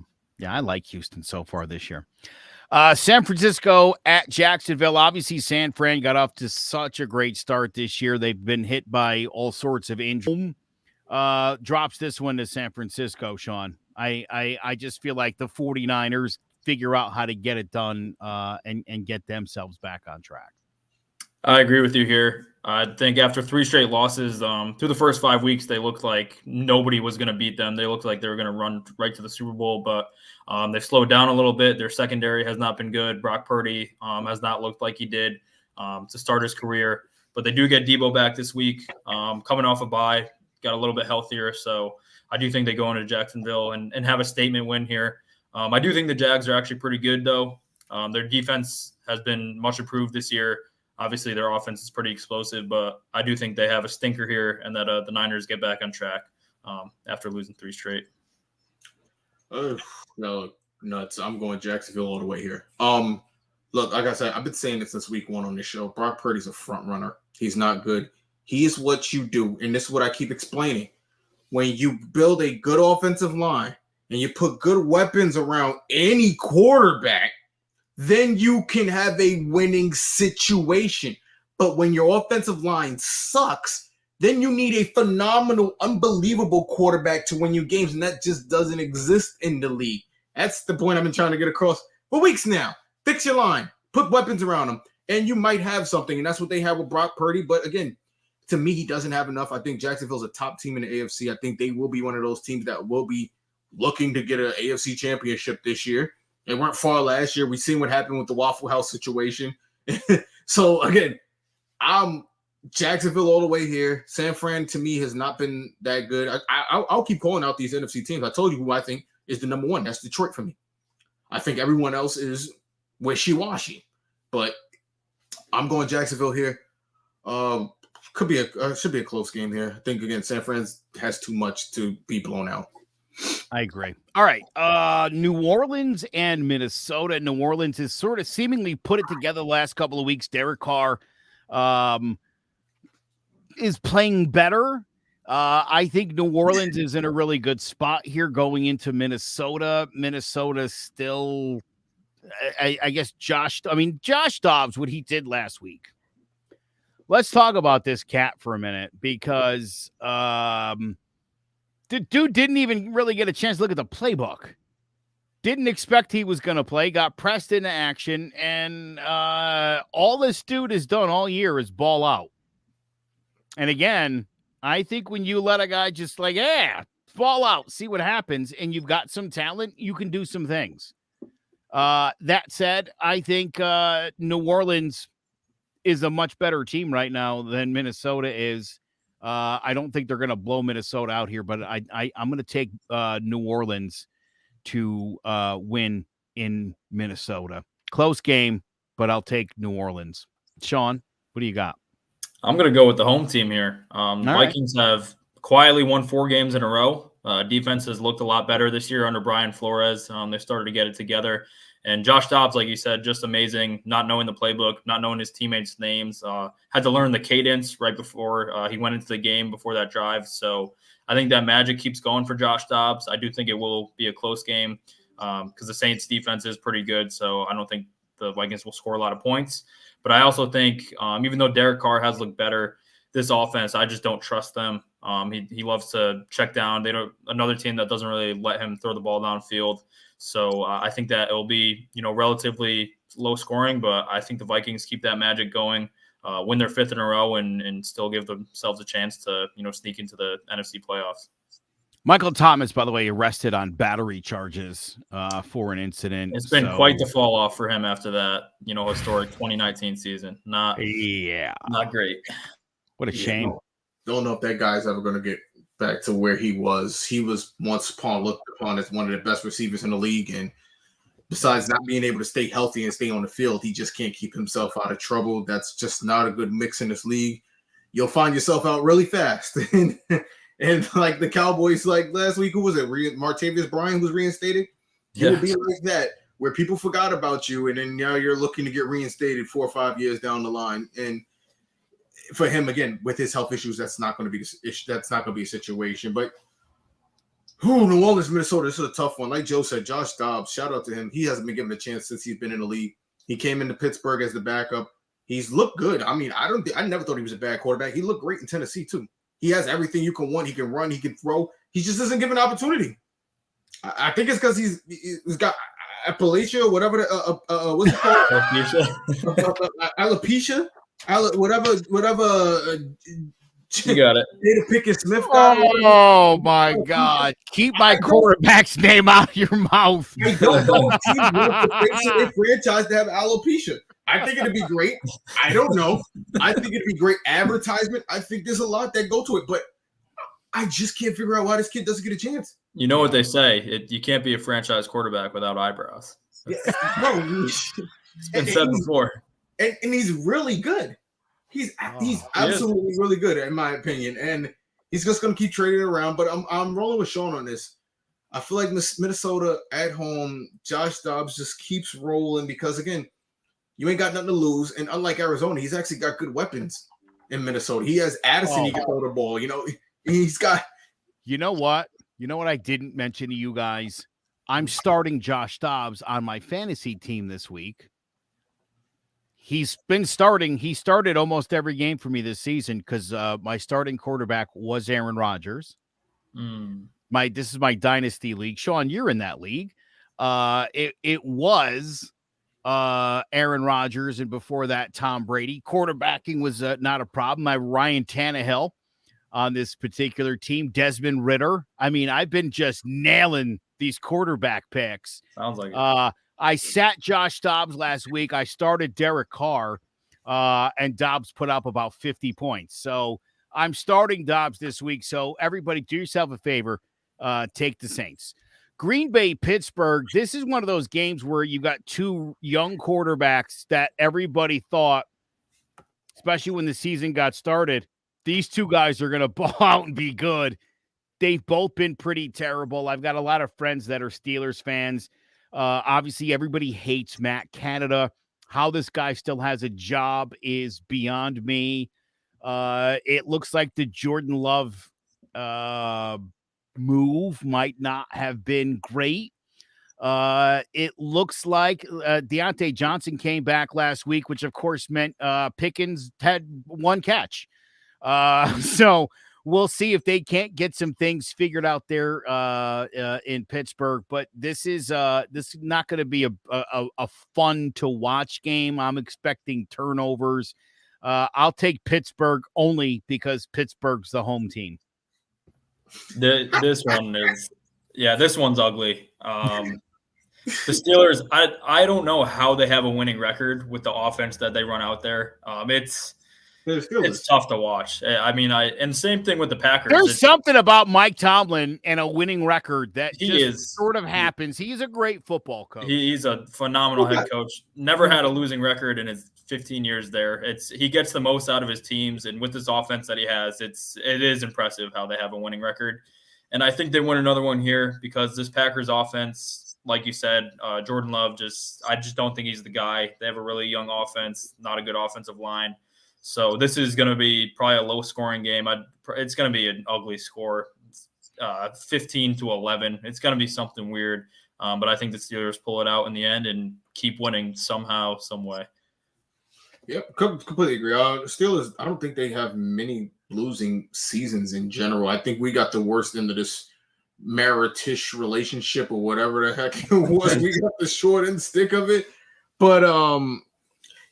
like Houston so far this year. San Francisco at Jacksonville. Obviously, San Fran got off to such a great start this year. They've been hit by all sorts of injuries. Drops this one to San Francisco, Sean. I just feel like the 49ers figure out how to get it done and get themselves back on track. I agree with you here. I think after 3 straight losses through the first 5 weeks, they looked like nobody was going to beat them. They looked like they were going to run right to the Super Bowl, but they've slowed down a little bit. Their secondary has not been good. Brock Purdy has not looked like he did to start his career, but they do get Debo back this week, coming off a bye, got a little bit healthier. So I do think they go into Jacksonville and have a statement win here. I do think the Jags are actually pretty good, though. Their defense has been much improved this year. Obviously, their offense is pretty explosive, but I do think they have a stinker here and that the Niners get back on track after losing 3 straight. No, nuts. I'm going Jacksonville all the way here. Look, like I said, I've been saying it since week 1 on this show. Brock Purdy's a front runner. He's not good. He is what you do, and this is what I keep explaining. When you build a good offensive line and you put good weapons around any quarterback, then you can have a winning situation. But when your offensive line sucks, then you need a phenomenal, unbelievable quarterback to win you games, and that just doesn't exist in the league. That's the point I've been trying to get across for weeks now. Fix your line, put weapons around them, and you might have something, and that's what they have with Brock Purdy. But again, to me, he doesn't have enough. I think Jacksonville's a top team in the AFC. I think they will be one of those teams that will be looking to get an AFC championship this year. They weren't far last year. We've seen what happened with the Waffle House situation. So, again, I'm Jacksonville all the way here. San Fran, to me, has not been that good. I'll keep calling out these NFC teams. I told you who I think is the number 1. That's Detroit for me. I think everyone else is wishy-washy. But I'm going Jacksonville here. Should be a close game here. I think, again, San Fran has too much to be blown out. I agree. All right. New Orleans and Minnesota. New Orleans has sort of seemingly put it together the last couple of weeks. Derek Carr is playing better. I think New Orleans is in a really good spot here going into Minnesota. Minnesota still, I guess, Josh Dobbs, what he did last week. Let's talk about this cat for a minute because the dude didn't even really get a chance to look at the playbook. Didn't expect he was going to play, got pressed into action, and all this dude has done all year is ball out. And again, I think when you let a guy just ball out, see what happens, and you've got some talent, you can do some things. That said, I think New Orleans is a much better team right now than Minnesota is. I don't think they're going to blow Minnesota out here, but I'm going to take New Orleans to win in Minnesota. Close game, but I'll take New Orleans. Sean, what do you got? I'm going to go with the home team here. Vikings have quietly won 4 games in a row. Defense has looked a lot better this year under Brian Flores. They started to get it together. And Josh Dobbs, like you said, just amazing, not knowing the playbook, not knowing his teammates' names. Had to learn the cadence right before he went into the game before that drive. So I think that magic keeps going for Josh Dobbs. I do think it will be a close game because the Saints' defense is pretty good. So I don't think the Vikings will score a lot of points. But I also think even though Derek Carr has looked better, this offense, I just don't trust them. He loves to check down. They don't another team that doesn't really let him throw the ball downfield. So I think that it'll be relatively low scoring, but I think the Vikings keep that magic going, win their 5th in a row, and still give themselves a chance to sneak into the NFC playoffs. Michael Thomas, by the way, arrested on battery charges for an incident. It's been quite the fall off for him after that, historic 2019 season. Not great. What a shame. Don't know if that guy's ever going to get back to where he was. He was once looked upon as one of the best receivers in the league, and besides not being able to stay healthy and stay on the field, he just can't keep himself out of trouble. That's just not a good mix in this league. You'll find yourself out really fast. And like the Cowboys, like last week, who was it? Martavis Bryant was reinstated. You will be like that, where people forgot about you, and then now you're looking to get reinstated 4 or 5 years down the line. And for him, again, with his health issues, that's not going to be a situation. But New Orleans, Minnesota, this is a tough one. Like Joe said, Josh Dobbs, shout out to him. He hasn't been given a chance since he's been in the league. He came into Pittsburgh as the backup. He's looked good. I mean, I never thought he was a bad quarterback. He looked great in Tennessee too. He has everything you can want. He can run. He can throw. He just isn't given opportunity. I think it's because he's got Appalachia, whatever. What's it called? Alopecia. Whatever. You got it. Jada Pickett Smith guy. Oh my God! Keep my quarterback's name out of your mouth. I don't know. Teams want the franchise to have alopecia. I think it'd be great. I don't know. I think it'd be great advertisement. I think there's a lot that go to it, but I just can't figure out why this kid doesn't get a chance. You know what they say? You can't be a franchise quarterback without eyebrows. Yeah, no, it's been said before. And he's really good. He's absolutely really good, in my opinion. And he's just going to keep trading around. But I'm rolling with Sean on this. I feel like Minnesota at home, Josh Dobbs just keeps rolling because, again, you ain't got nothing to lose. And unlike Arizona, he's actually got good weapons in Minnesota. He has Addison. He can throw the ball. He's got. You know what? I didn't mention to you guys. I'm starting Josh Dobbs on my fantasy team this week. He's been starting. He started almost every game for me this season because my starting quarterback was Aaron Rodgers. This is my dynasty league. Sean, you're in that league. It was Aaron Rodgers, and before that, Tom Brady. Quarterbacking was not a problem. I have Ryan Tannehill on this particular team. Desmond Ridder. I mean, I've been just nailing these quarterback picks. Sounds like it. I sat Josh Dobbs last week. I started Derek Carr, and Dobbs put up about 50 points. So I'm starting Dobbs this week. So everybody do yourself a favor. Take the Saints. Green Bay, Pittsburgh. This is one of those games where you got two young quarterbacks that everybody thought, especially when the season got started, these two guys are going to ball out and be good. They've both been pretty terrible. I've got a lot of friends that are Steelers fans. Obviously, everybody hates Matt Canada. How this guy still has a job is beyond me. It looks like the Jordan Love move might not have been great. It looks like Deontay Johnson came back last week, which of course meant Pickens had one catch. So we'll see if they can't get some things figured out there in Pittsburgh. But this is not going to be a fun to watch game. I'm expecting turnovers. I'll take Pittsburgh only because Pittsburgh's the home team. This one's ugly. The Steelers, I don't know how they have a winning record with the offense that they run out there. It's tough to watch. I mean, and same thing with the Packers. There's something about Mike Tomlin and a winning record that sort of happens. He's a great football coach. He's a phenomenal head coach. Never had a losing record in his 15 years there. He gets the most out of his teams, and with this offense that he has, it is impressive how they have a winning record. And I think they win another one here because this Packers offense, like you said, Jordan Love I just don't think he's the guy. They have a really young offense, not a good offensive line. So this is going to be probably a low-scoring game. It's going to be an ugly score, 15-11. It's going to be something weird. But I think the Steelers pull it out in the end and keep winning somehow, some way. Yep, completely agree. Steelers, I don't think they have many losing seasons in general. I think we got the worst into this marriage relationship or whatever the heck it was. We got the short end stick of it. But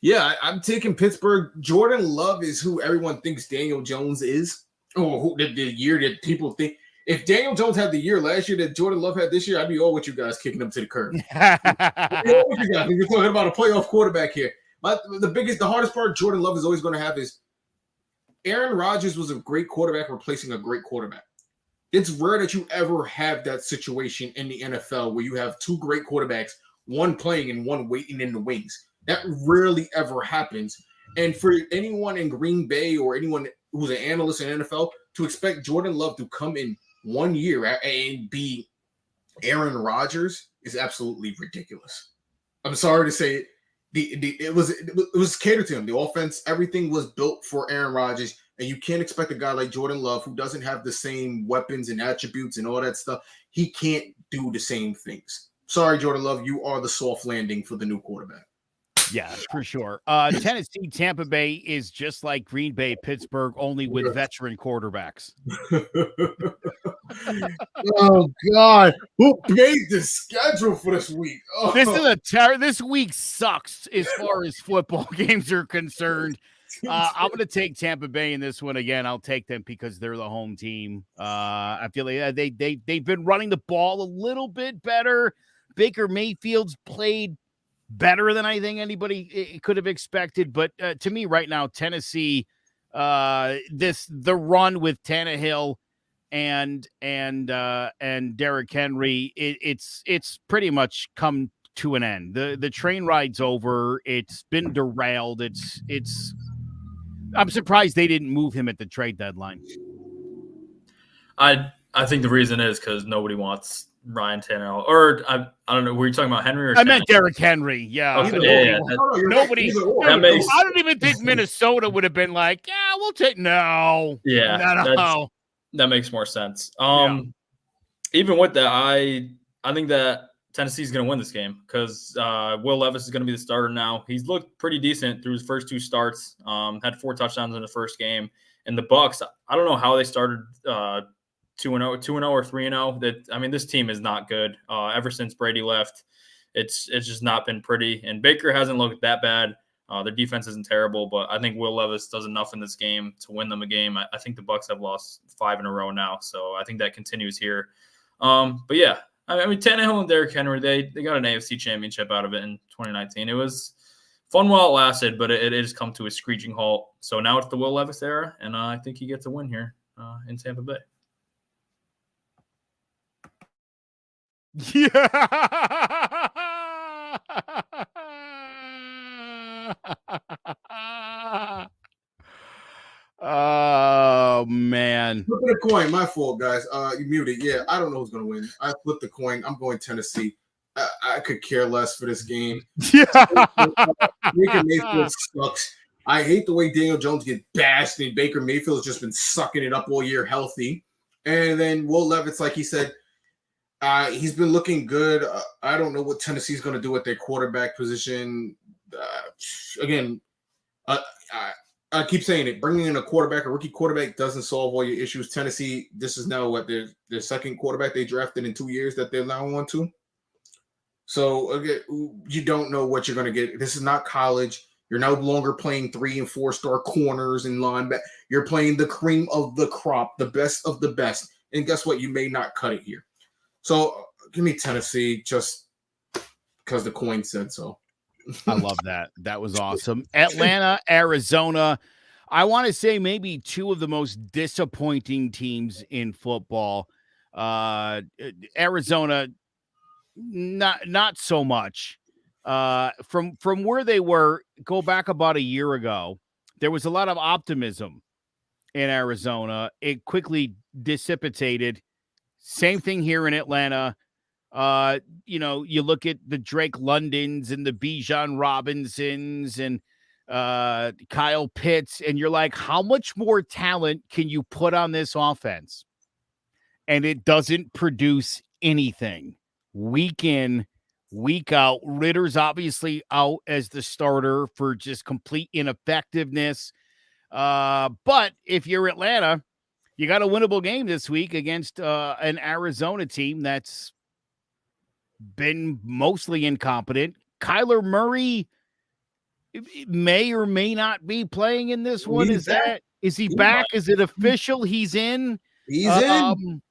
yeah, I'm taking Pittsburgh. Jordan Love is who everyone thinks Daniel Jones is, or who the year that people think. If Daniel Jones had the year last year that Jordan Love had this year, I'd be all with you guys kicking him to the curb. I'd be all with you guys. We're talking about a playoff quarterback here. But the hardest part Jordan Love is always going to have is Aaron Rodgers was a great quarterback replacing a great quarterback. It's rare that you ever have that situation in the NFL where you have two great quarterbacks, one playing and one waiting in the wings. That rarely ever happens. And for anyone in Green Bay or anyone who's an analyst in NFL to expect Jordan Love to come in 1 year and be Aaron Rodgers is absolutely ridiculous. I'm sorry to say it. It was catered to him. The offense, everything was built for Aaron Rodgers, and you can't expect a guy like Jordan Love, who doesn't have the same weapons and attributes and all that stuff. He can't do the same things. Sorry, Jordan Love, you are the soft landing for the new quarterback. Yeah, for sure. Tennessee, Tampa Bay is just like Green Bay, Pittsburgh, only with veteran quarterbacks. Oh God, who made the schedule for this week? Oh. This is this week sucks as far as football games are concerned. I'm going to take Tampa Bay in this one again. I'll take them because they're the home team. I feel like they've been running the ball a little bit better. Baker Mayfield's played better than I think anybody could have expected. But to me right now, Tennessee, the run with Tannehill and Derrick Henry, it's pretty much come to an end. The train ride's over. It's been derailed. I'm surprised they didn't move him at the trade deadline. I think the reason is because nobody wants Ryan Tannehill, or I don't know. Were you talking about Henry or? I meant Derrick Henry. Yeah. Okay, Nobody. I don't even think Minnesota would have been like, yeah, we'll take. No. Yeah. No. That makes more sense. Even with that, I think that Tennessee's going to win this game because Will Levis is going to be the starter now. He's looked pretty decent through his first two starts. Had 4 touchdowns in the first game. And the Bucs, I don't know how they started 2-0 or 3-0. This team is not good. Ever since Brady left, it's just not been pretty. And Baker hasn't looked that bad. Their defense isn't terrible, but I think Will Levis does enough in this game to win them a game. I think the Bucs have lost 5 in a row now, so I think that continues here. But yeah, Tannehill and Derrick Henry, they got an AFC championship out of it in 2019. It was fun while it lasted, but it has come to a screeching halt. So now it's the Will Levis era, and I think he gets a win here in Tampa Bay. Yeah. Oh man. Flip the coin. My fault, guys. You muted. Yeah, I don't know who's gonna win. I flipped the coin. I'm going Tennessee. I could care less for this game. Yeah. Baker Mayfield sucks. I hate the way Daniel Jones gets bashed, and Baker Mayfield's just been sucking it up all year healthy. And then Will Levis, like he said, he's been looking good. I don't know what Tennessee's going to do at their quarterback position. Again, I keep saying it. Bringing in a rookie quarterback, doesn't solve all your issues. Tennessee, this is now what their second quarterback they drafted in 2 years that they're now on to. So again, you don't know what you're going to get. This is not college. You're no longer playing 3- and 4-star corners and linebackers. You're playing the cream of the crop, the best of the best. And guess what? You may not cut it here. So give me Tennessee just because the coin said so. I love that. That was awesome. Atlanta, Arizona. I want to say maybe two of the most disappointing teams in football. Arizona, not so much. From where they were, go back about a year ago, there was a lot of optimism in Arizona. It quickly dissipated. Same thing here in Atlanta. You look at the Drake Londons and the Bijan Robinsons and Kyle Pitts, and you're like, how much more talent can you put on this offense? And it doesn't produce anything. week in, week out. Ritter's obviously out as the starter for just complete ineffectiveness. But if you're Atlanta, you got a winnable game this week against an Arizona team that's been mostly incompetent. Kyler Murray may or may not be playing in this one. Is he back? Is it official? He's in. He's in.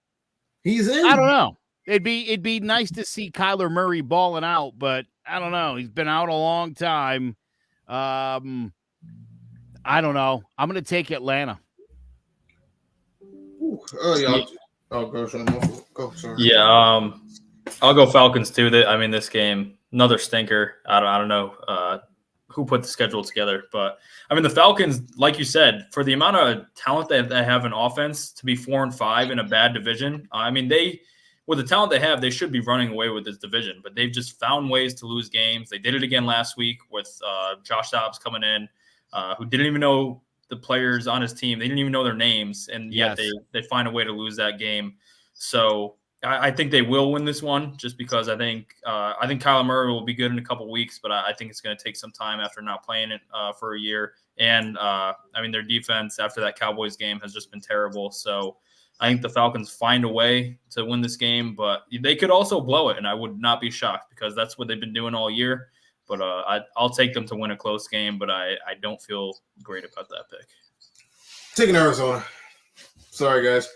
He's in. I don't know. It'd be nice to see Kyler Murray balling out, but I don't know. He's been out a long time. I don't know. I'm going to take Atlanta. Go, sorry. Yeah, I'll go Falcons too. This game, another stinker. I don't know who put the schedule together, but the Falcons, like you said, for the amount of talent that they have in offense, to be 4-5 in a bad division, with the talent they have, they should be running away with this division. But they've just found ways to lose games. They did it again last week with Josh Dobbs coming in, who didn't even know the players on his team. They didn't even know their names, and yet they find a way to lose that game. So I think they will win this one, just because I think Kyler Murray will be good in a couple weeks, but I think it's going to take some time after not playing it for a year. And their defense after that Cowboys game has just been terrible. So I think the Falcons find a way to win this game, but they could also blow it, and I would not be shocked because that's what they've been doing all year. But I'll take them to win a close game, but I don't feel great about that pick. Taking Arizona. Sorry, guys.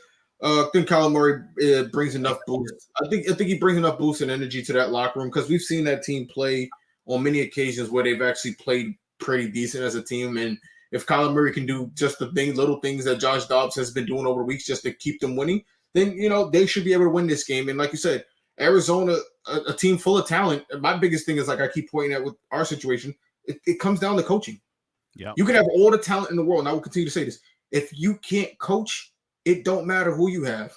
I think Kyler Murray brings enough boost. I think he brings enough boost and energy to that locker room, because we've seen that team play on many occasions where they've actually played pretty decent as a team. And if Kyler Murray can do just the little things that Josh Dobbs has been doing over the weeks just to keep them winning, then they should be able to win this game. And like you said, Arizona, a team full of talent. My biggest thing is, like I keep pointing out with our situation, it comes down to coaching. Yeah, you can have all the talent in the world, and I will continue to say this: if you can't coach, it don't matter who you have.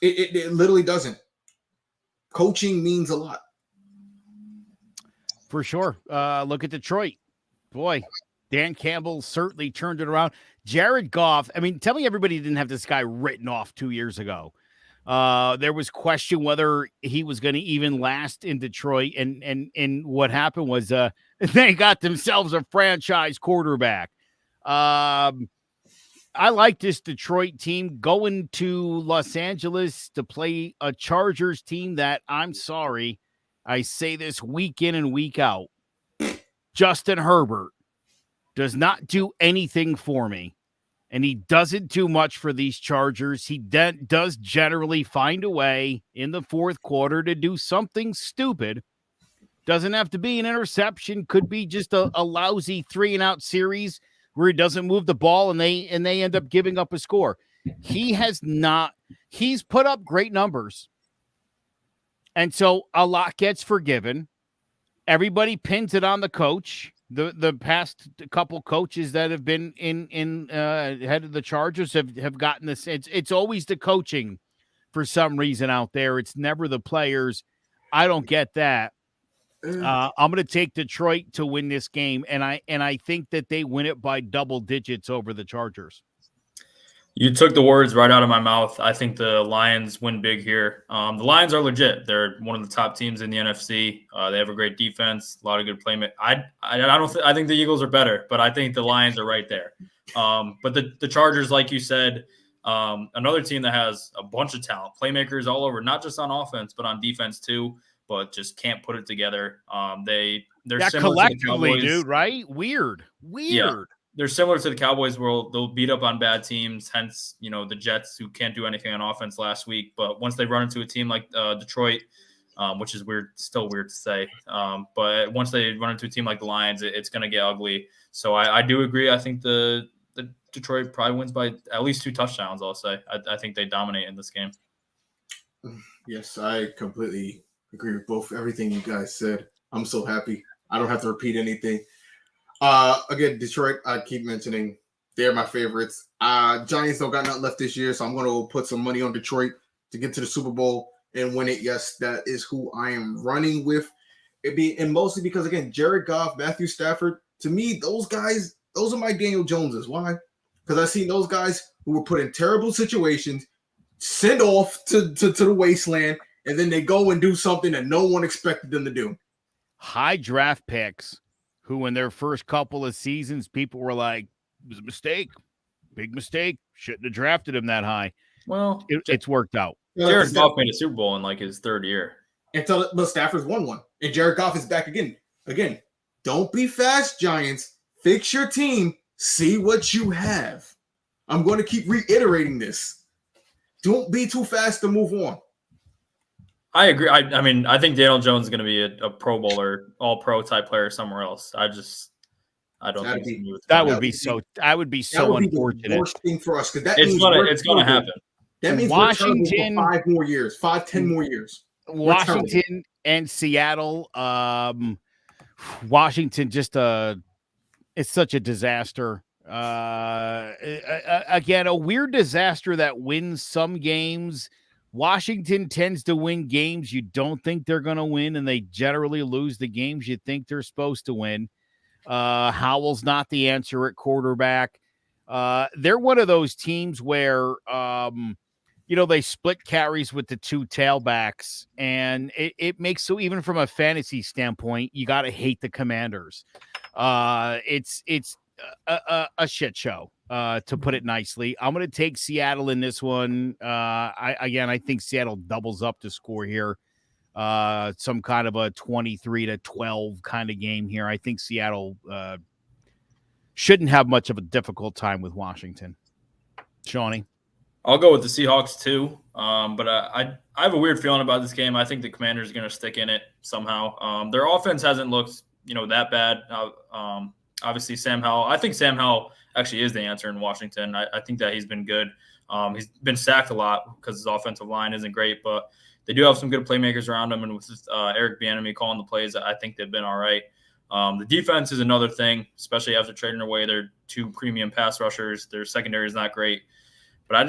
It literally doesn't. Coaching means a lot. For sure. Look at Detroit. Boy, Dan Campbell certainly turned it around. Jared Goff, tell me everybody didn't have this guy written off 2 years ago. There was question whether he was going to even last in Detroit. And what happened was they got themselves a franchise quarterback. I like this Detroit team going to Los Angeles to play a Chargers team that, I'm sorry, I say this week in and week out, Justin Herbert does not do anything for me, and he doesn't do much for these Chargers. He does generally find a way in the fourth quarter to do something stupid. Doesn't have to be an interception, could be just a lousy 3-and-out series where he doesn't move the ball and they end up giving up a score. He's put up great numbers. And so a lot gets forgiven. Everybody pins it on the coach. The past couple coaches that have been in head of the Chargers have gotten this. It's always the coaching for some reason out there. It's never the players. I don't get that. I'm going to take Detroit to win this game, and I think that they win it by double digits over the Chargers. You took the words right out of my mouth. I think the Lions win big here. The Lions are legit. They're one of the top teams in the NFC. They have a great defense, a lot of good playmaking. I think the Eagles are better, but I think the Lions are right there. But the Chargers, like you said, another team that has a bunch of talent, playmakers all over, not just on offense but on defense too, but just can't put it together. They're collectively, dude, right? Weird. Yeah. They're similar to the Cowboys, where they'll beat up on bad teams, hence, the Jets, who can't do anything on offense last week. But once they run into a team like Detroit, which is weird, still weird to say, but once they run into a team like the Lions, it's going to get ugly. So I do agree. I think the Detroit probably wins by at least 2 touchdowns, I'll say. I think they dominate in this game. Yes, I completely agree with everything you guys said. I'm so happy. I don't have to repeat anything. Again, Detroit, I keep mentioning, they're my favorites. Giants don't got nothing left this year, so I'm going to put some money on Detroit to get to the Super Bowl and win it. Yes, that is who I am running with. And mostly because, again, Jared Goff, Matthew Stafford, to me, those guys, those are my Daniel Joneses. Why? Because I've seen those guys who were put in terrible situations, sent off to the wasteland, and then they go and do something that no one expected them to do. High draft picks who in their first couple of seasons, people were like, it was a mistake. Big mistake. Shouldn't have drafted him that high. Well, it's worked out. Jared Goff made a Super Bowl in like his third year. Until Stafford's won one. And Jared Goff is back again. Again, don't be fast, Giants. Fix your team. See what you have. I'm going to keep reiterating this. Don't be too fast to move on. I agree. I mean, I think Daniel Jones is going to be a Pro Bowler, all-pro type player somewhere else. I don't think that would be so unfortunate. The worst thing for us because it's going to happen. That means Washington for 5 more years, 10 more years. Washington and Seattle. Washington it's such a disaster. Again, a weird disaster that wins some games. Washington tends to win games you don't think they're going to win, and they generally lose the games you think they're supposed to win. Howell's not the answer at quarterback. They're one of those teams where, they split carries with the 2 tailbacks, and it makes so even from a fantasy standpoint, you got to hate the Commanders. It's a shit show, to put it nicely. I'm going to take Seattle in this one. I think Seattle doubles up to score here. Some kind of a 23-12 kind of game here. I think Seattle shouldn't have much of a difficult time with Washington. Shawnee? I'll go with the Seahawks too, but I have a weird feeling about this game. I think the Commanders are going to stick in it somehow. Their offense hasn't looked, that bad. Obviously, Sam Howell. I think Sam Howell actually is the answer in Washington. I think that he's been good. He's been sacked a lot because his offensive line isn't great, but they do have some good playmakers around him. And with Eric Bieniemy calling the plays, I think they've been all right. The defense is another thing, especially after trading away their 2 premium pass rushers. Their secondary is not great. But I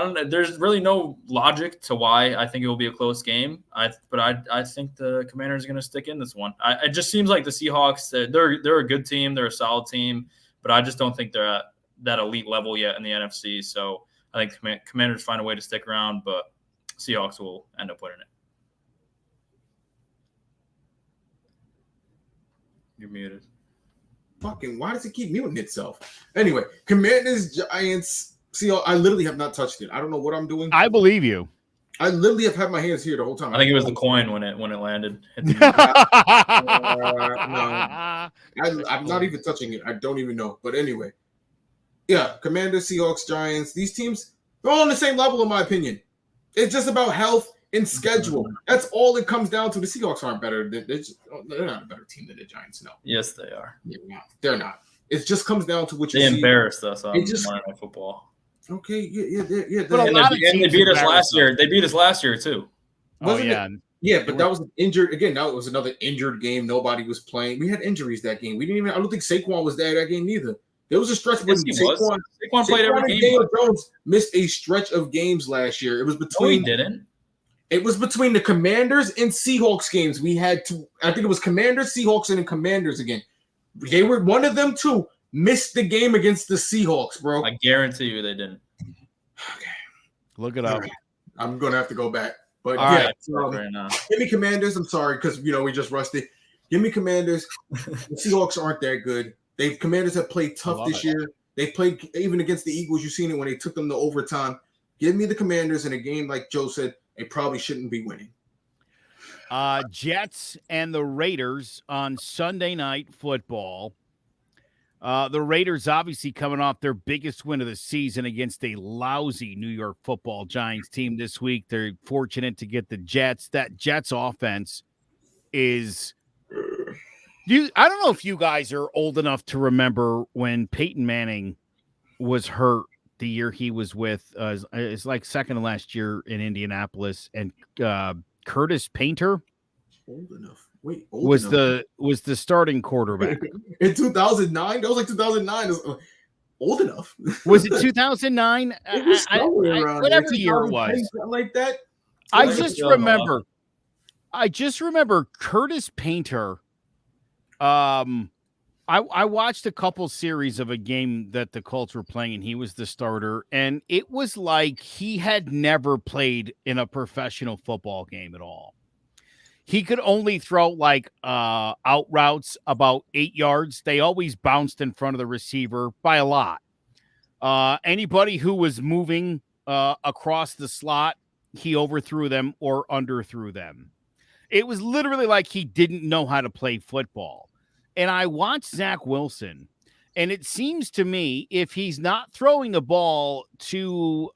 don't know. There's really no logic to why I think it will be a close game. I think the Commanders are going to stick in this one. It just seems like the Seahawks, they're a good team. They're a solid team. But I just don't think they're at that elite level yet in the NFC. So I think the Commanders find a way to stick around, but Seahawks will end up winning it. You're muted. Fucking, why does it keep muting itself? Anyway, Commanders, Giants. See, I literally have not touched it. I don't know what I'm doing. I believe you. I literally have had my hands here the whole time. I think it was the coin when it landed. No. I'm not even touching it. I don't even know. But anyway, yeah, Commanders, Seahawks, Giants. These teams, they're all on the same level, in my opinion. It's just about health and schedule. That's all it comes down to. The Seahawks aren't better. They're not a better team than the Giants. No. Yes, they are. They're not. It just comes down to what you see. They embarrassed us on Monday Night Football. Okay, yeah. But they beat us last year. They beat us last year too. Yeah, but that was an injured. Again, that was another injured game. Nobody was playing. We had injuries that game. We didn't even. I don't think Saquon was there that game either. There was a stretch when Saquon played every game. Daniel Jones missed a stretch of games last year. It was between. No, he didn't. It was between the Commanders and Seahawks games. We had to. I think it was Commanders, Seahawks, and then Commanders again. They were one of them two. Missed the game against the Seahawks, bro. I guarantee you they didn't. Okay. Look it up. Right. I'm going to have to go back. But give me Commanders. I'm sorry because, we just rushed it. Give me Commanders. The Seahawks aren't that good. Commanders have played tough this year. They played even against the Eagles. You've seen it when they took them to overtime. Give me the Commanders in a game, like Joe said, they probably shouldn't be winning. Jets and the Raiders on Sunday Night Football. The Raiders obviously coming off their biggest win of the season against a lousy New York Football Giants team this week. They're fortunate to get the Jets. That Jets offense is I don't know if you guys are old enough to remember when Peyton Manning was hurt the year he was with it's like second to last year in Indianapolis, and Curtis Painter old enough. Was the starting quarterback in 2009? That was like 2009. Old enough. Was it 2009? Whatever year it was, like that. I just remember Curtis Painter. I watched a couple series of a game that the Colts were playing, and he was the starter, and it was like he had never played in a professional football game at all. He could only throw like out routes about 8 yards. They always bounced in front of the receiver by a lot. Anybody who was moving across the slot, he overthrew them or underthrew them. It was literally like he didn't know how to play football. And I watched Zach Wilson, and it seems to me if he's not throwing the ball to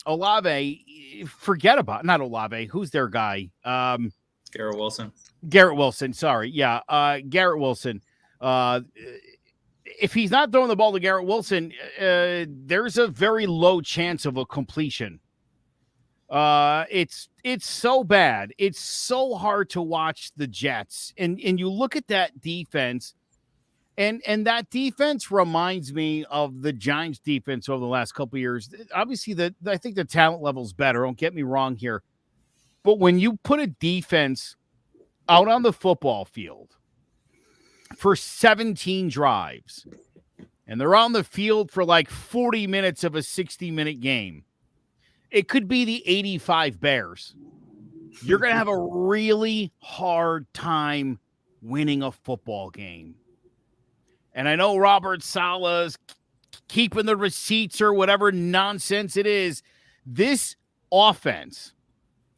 Olave, forget about not Olave. Who's their guy? Garrett Wilson. Garrett Wilson. Sorry. Yeah. Garrett Wilson. If he's not throwing the ball to Garrett Wilson, there's a very low chance of a completion. It's so bad. It's so hard to watch the Jets. And you look at that defense, and that defense reminds me of the Giants defense over the last couple of years. Obviously, I think the talent level's better. Don't get me wrong here. But when you put a defense out on the football field for 17 drives, and they're on the field for like 40 minutes of a 60-minute game, it could be the 85 Bears. You're going to have a really hard time winning a football game. And I know Robert Saleh's keeping the receipts or whatever nonsense it is. This offense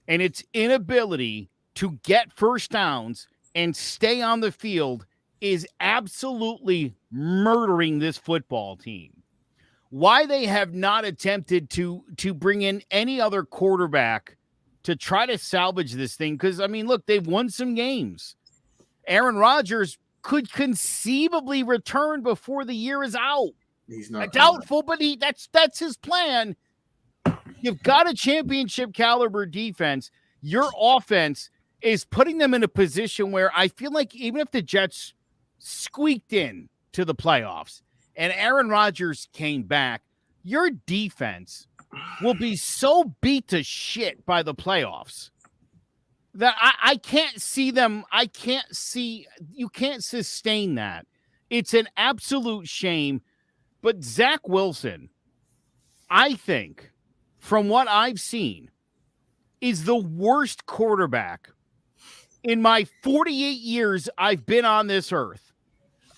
and its inability to get first downs and stay on the field is absolutely murdering this football team. Why they have not attempted to bring in any other quarterback to try to salvage this thing, because, I mean, look, they've won some games. Aaron Rodgers could conceivably return before the year is out. He's not doubtful, but that's his plan. You've got a championship caliber defense. Your offense is putting them in a position where I feel like even if the Jets squeaked in to the playoffs and Aaron Rodgers came back, your defense will be so beat to shit by the playoffs that I can't see them. You can't sustain that. It's an absolute shame. But Zach Wilson, I think, from what I've seen, is the worst quarterback in my 48 years I've been on this earth.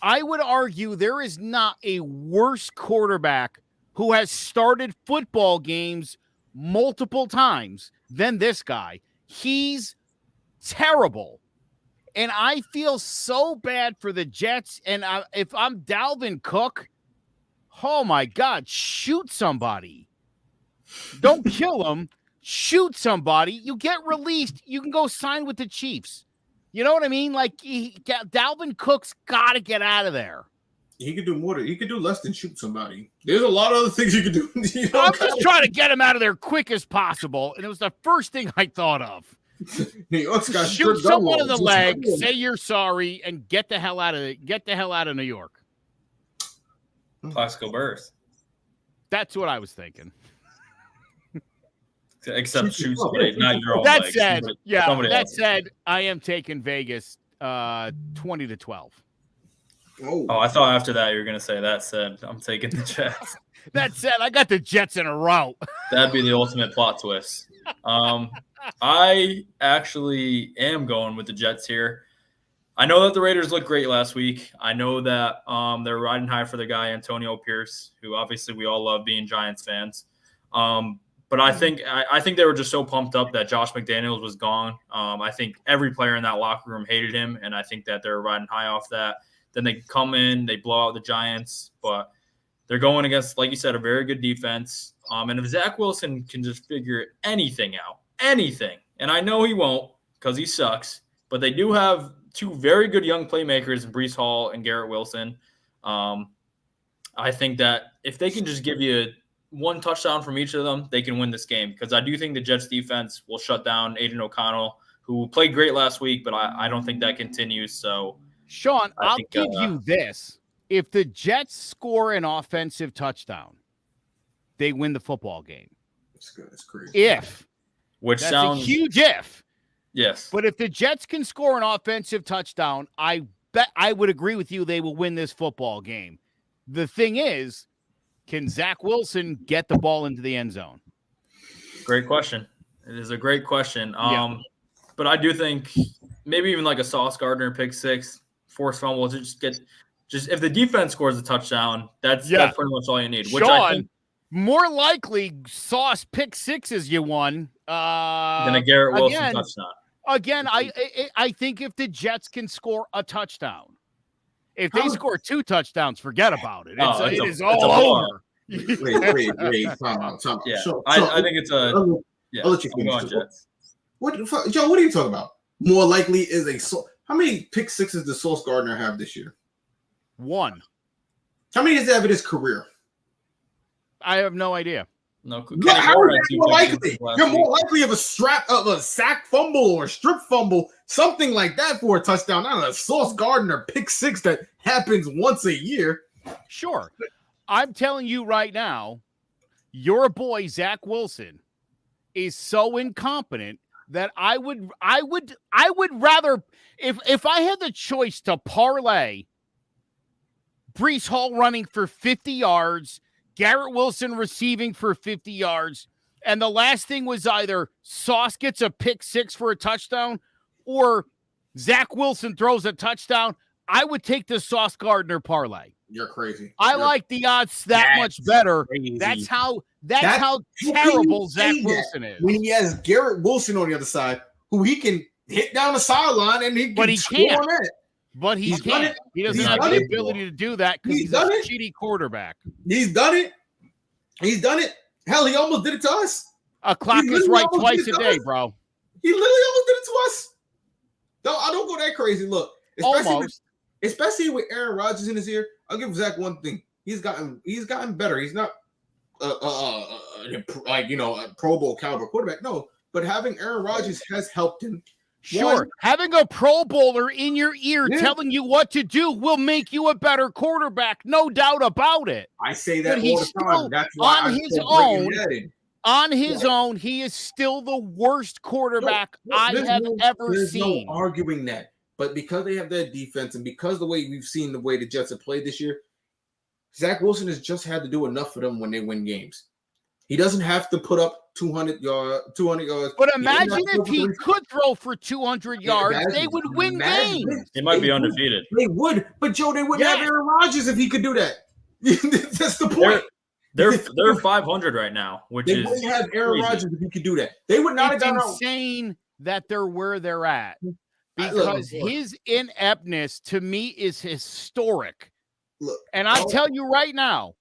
I would argue there is not a worse quarterback who has started football games multiple times than this guy. He's terrible. And I feel so bad for the Jets. And if I'm Dalvin Cook, oh my God, shoot somebody. Don't kill him. Shoot somebody. You get released. You can go sign with the Chiefs. You know what I mean? Like, Dalvin Cook's got to get out of there. He could do more. He could do less than shoot somebody. There's a lot of other things you could do. I'm just trying to get him out of there quick as possible, and it was the first thing I thought of. Shoot someone in the leg, say you're sorry, and get the hell out of New York. Classical birth. That's what I was thinking. Except shoot somebody, not your own. That said, that said, I am taking Vegas 20-12. Oh, I thought after that you were going to say that said, I'm taking the Jets. That said, I got the Jets in a row. That'd be the ultimate plot twist. I actually am going with the Jets here. I know that the Raiders looked great last week. I know that they're riding high for the guy, Antonio Pierce, who obviously we all love being Giants fans. But I think they were just so pumped up that Josh McDaniels was gone. I think every player in that locker room hated him, and I think that they're riding high off that. Then they come in, they blow out the Giants, but they're going against, like you said, a very good defense. And if Zach Wilson can just figure anything out, and I know he won't because he sucks, but they do have two very good young playmakers in Breece Hall and Garrett Wilson. I think that if they can just give you one touchdown from each of them, they can win this game, because I do think the Jets defense will shut down Aiden O'Connell, who played great last week, but I don't think that continues. So, Sean, I'll give you this. If the Jets score an offensive touchdown, they win the football game. That's good. That's crazy. That's sounds a huge if. Yes. But if the Jets can score an offensive touchdown, I bet I would agree with you. They will win this football game. The thing is, can Zach Wilson get the ball into the end zone? Great question. It is a great question. Yeah. But I do think maybe even like a Sauce Gardner pick six, forced fumble, just if the defense scores a touchdown, that's pretty much all you need. Sean, which I think more likely Sauce pick sixes you won than a Garrett Wilson touchdown. Again, I think if the Jets can score a touchdown, if they score 2 touchdowns, forget about it. It is all over. Wait, time out. Yeah, so, I think it's a. I'll let you finish. Jets. What the fuck, Joe? What are you talking about? More likely is how many pick sixes does Sauce Gardner have this year? 1. How many does he have in his career? I have no idea. No, how is that more likely? You're more likely of a sack fumble or a strip fumble, something like that for a touchdown, not a Sauce Gardner pick six that happens once a year. Sure. I'm telling you right now, your boy Zach Wilson is so incompetent that I would rather, if I had the choice to parlay Breece Hall running for 50 yards, Garrett Wilson receiving for 50 yards, and the last thing was either Sauce gets a pick six for a touchdown or Zach Wilson throws a touchdown, I would take the Sauce Gardner parlay. You're crazy. I like the odds that much better. Crazy. That's how terrible Zach Wilson is. When he has Garrett Wilson on the other side, who he can hit down the sideline and he can't. On that. But he can't. He doesn't have the ability to do that because he's a shitty quarterback. He's done it. Hell, he almost did it to us. A clock is right twice a day, bro. He literally almost did it to us. No, I don't go that crazy. Look, especially with Aaron Rodgers in his ear, I'll give Zach one thing. He's gotten better. He's not a Pro Bowl caliber quarterback. No, but having Aaron Rodgers has helped him. Sure, having a Pro Bowler in your ear telling you what to do will make you a better quarterback, no doubt about it. I say that all the time. That's why on his own, he is still the worst quarterback I have ever seen. There's no arguing that. But because they have their defense and because the way we've seen the way the Jets have played this year, Zach Wilson has just had to do enough for them when they win games. He doesn't have to put up 200 yards. But imagine if he could throw for 200 yards, they would win games. They might be undefeated. They would, but Joe, they wouldn't have Aaron Rodgers if he could do that. That's the point. They're 500 right now, they wouldn't have Aaron Rodgers if he could do that. They would not have done it. It's insane that they're where they're at because his ineptness to me is historic. Look, and I'll tell you right now,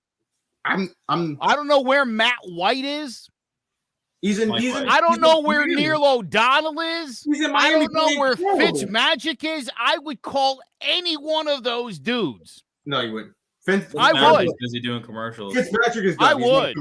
I don't know where Matt White is. I don't know where Neil O'Donnell is. I don't know where Fitzmagic is. I would call any one of those dudes. No, you wouldn't. I would. Busy doing commercials. Fitzmagic is done. I would.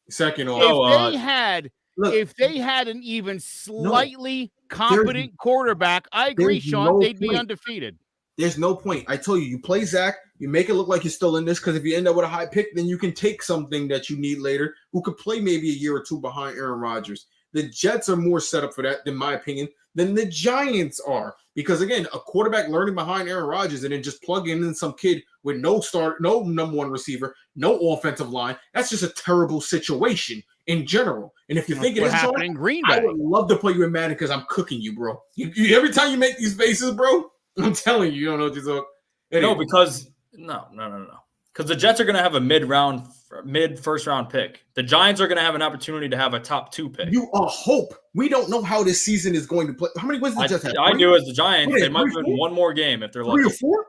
Second off. If they had an even slightly competent quarterback, I agree, Sean, they'd be undefeated. There's no point. I told you, you play Zach, you make it look like you're still in this because if you end up with a high pick, then you can take something that you need later who could play maybe a year or two behind Aaron Rodgers. The Jets are more set up for that, in my opinion, than the Giants are. Because, again, a quarterback learning behind Aaron Rodgers and then just plugging in some kid with no number one receiver, no offensive line, that's just a terrible situation in general. And if you're thinking what happened in Green Bay, I would love to play you in Madden because I'm cooking you, bro. You every time you make these faces, bro, I'm telling you, you don't know what you're talking. Anyway. No, because no. Because the Jets are going to have a mid first round pick. The Giants are going to have an opportunity to have a top 2 pick. You hope. We don't know how this season is going to play. How many wins did the Jets have? I do as the Giants. They might win one more game if they're lucky. 3 or 4?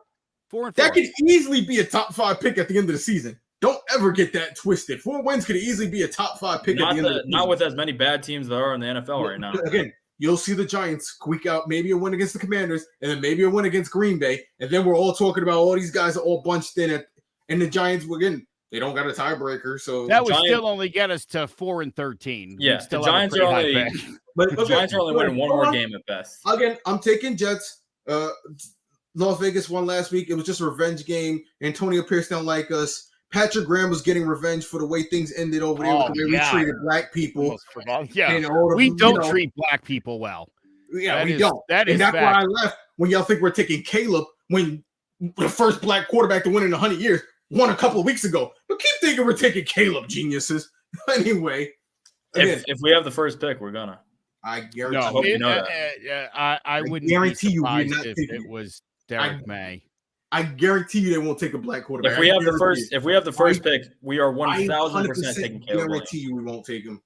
4 and 4. That could easily be a top 5 pick at the end of the season. Don't ever get that twisted. 4 wins could easily be a top 5 pick at the end of the season. Not with as many bad teams there are in the NFL right now. Again, you'll see the Giants squeak out maybe a win against the Commanders and then maybe a win against Green Bay. And then we're all talking about all these guys are all bunched in and the Giants, again, they don't got a tiebreaker. So that would still only get us to 4 and 13. Yeah, the Giants are only Giants are only winning one more game at best. Again, I'm taking Jets. Las Vegas won last week. It was just a revenge game. Antonio Pierce don't like us. Patrick Graham was getting revenge for the way things ended over there. The way we treated black people. We don't treat black people well. Yeah, we don't. That's why I left. When y'all think we're taking Caleb when the first black quarterback to win in 100 years won a couple of weeks ago. But keep thinking we're taking Caleb, geniuses. Anyway, again, if we have the first pick, we're gonna. I guarantee. No, you know that. I wouldn't guarantee be you we're surprised not if taking it was Derek May. I guarantee you they won't take a black quarterback. If we have the first pick, we are 1,000% taking Caleb. Guarantee you we won't take him.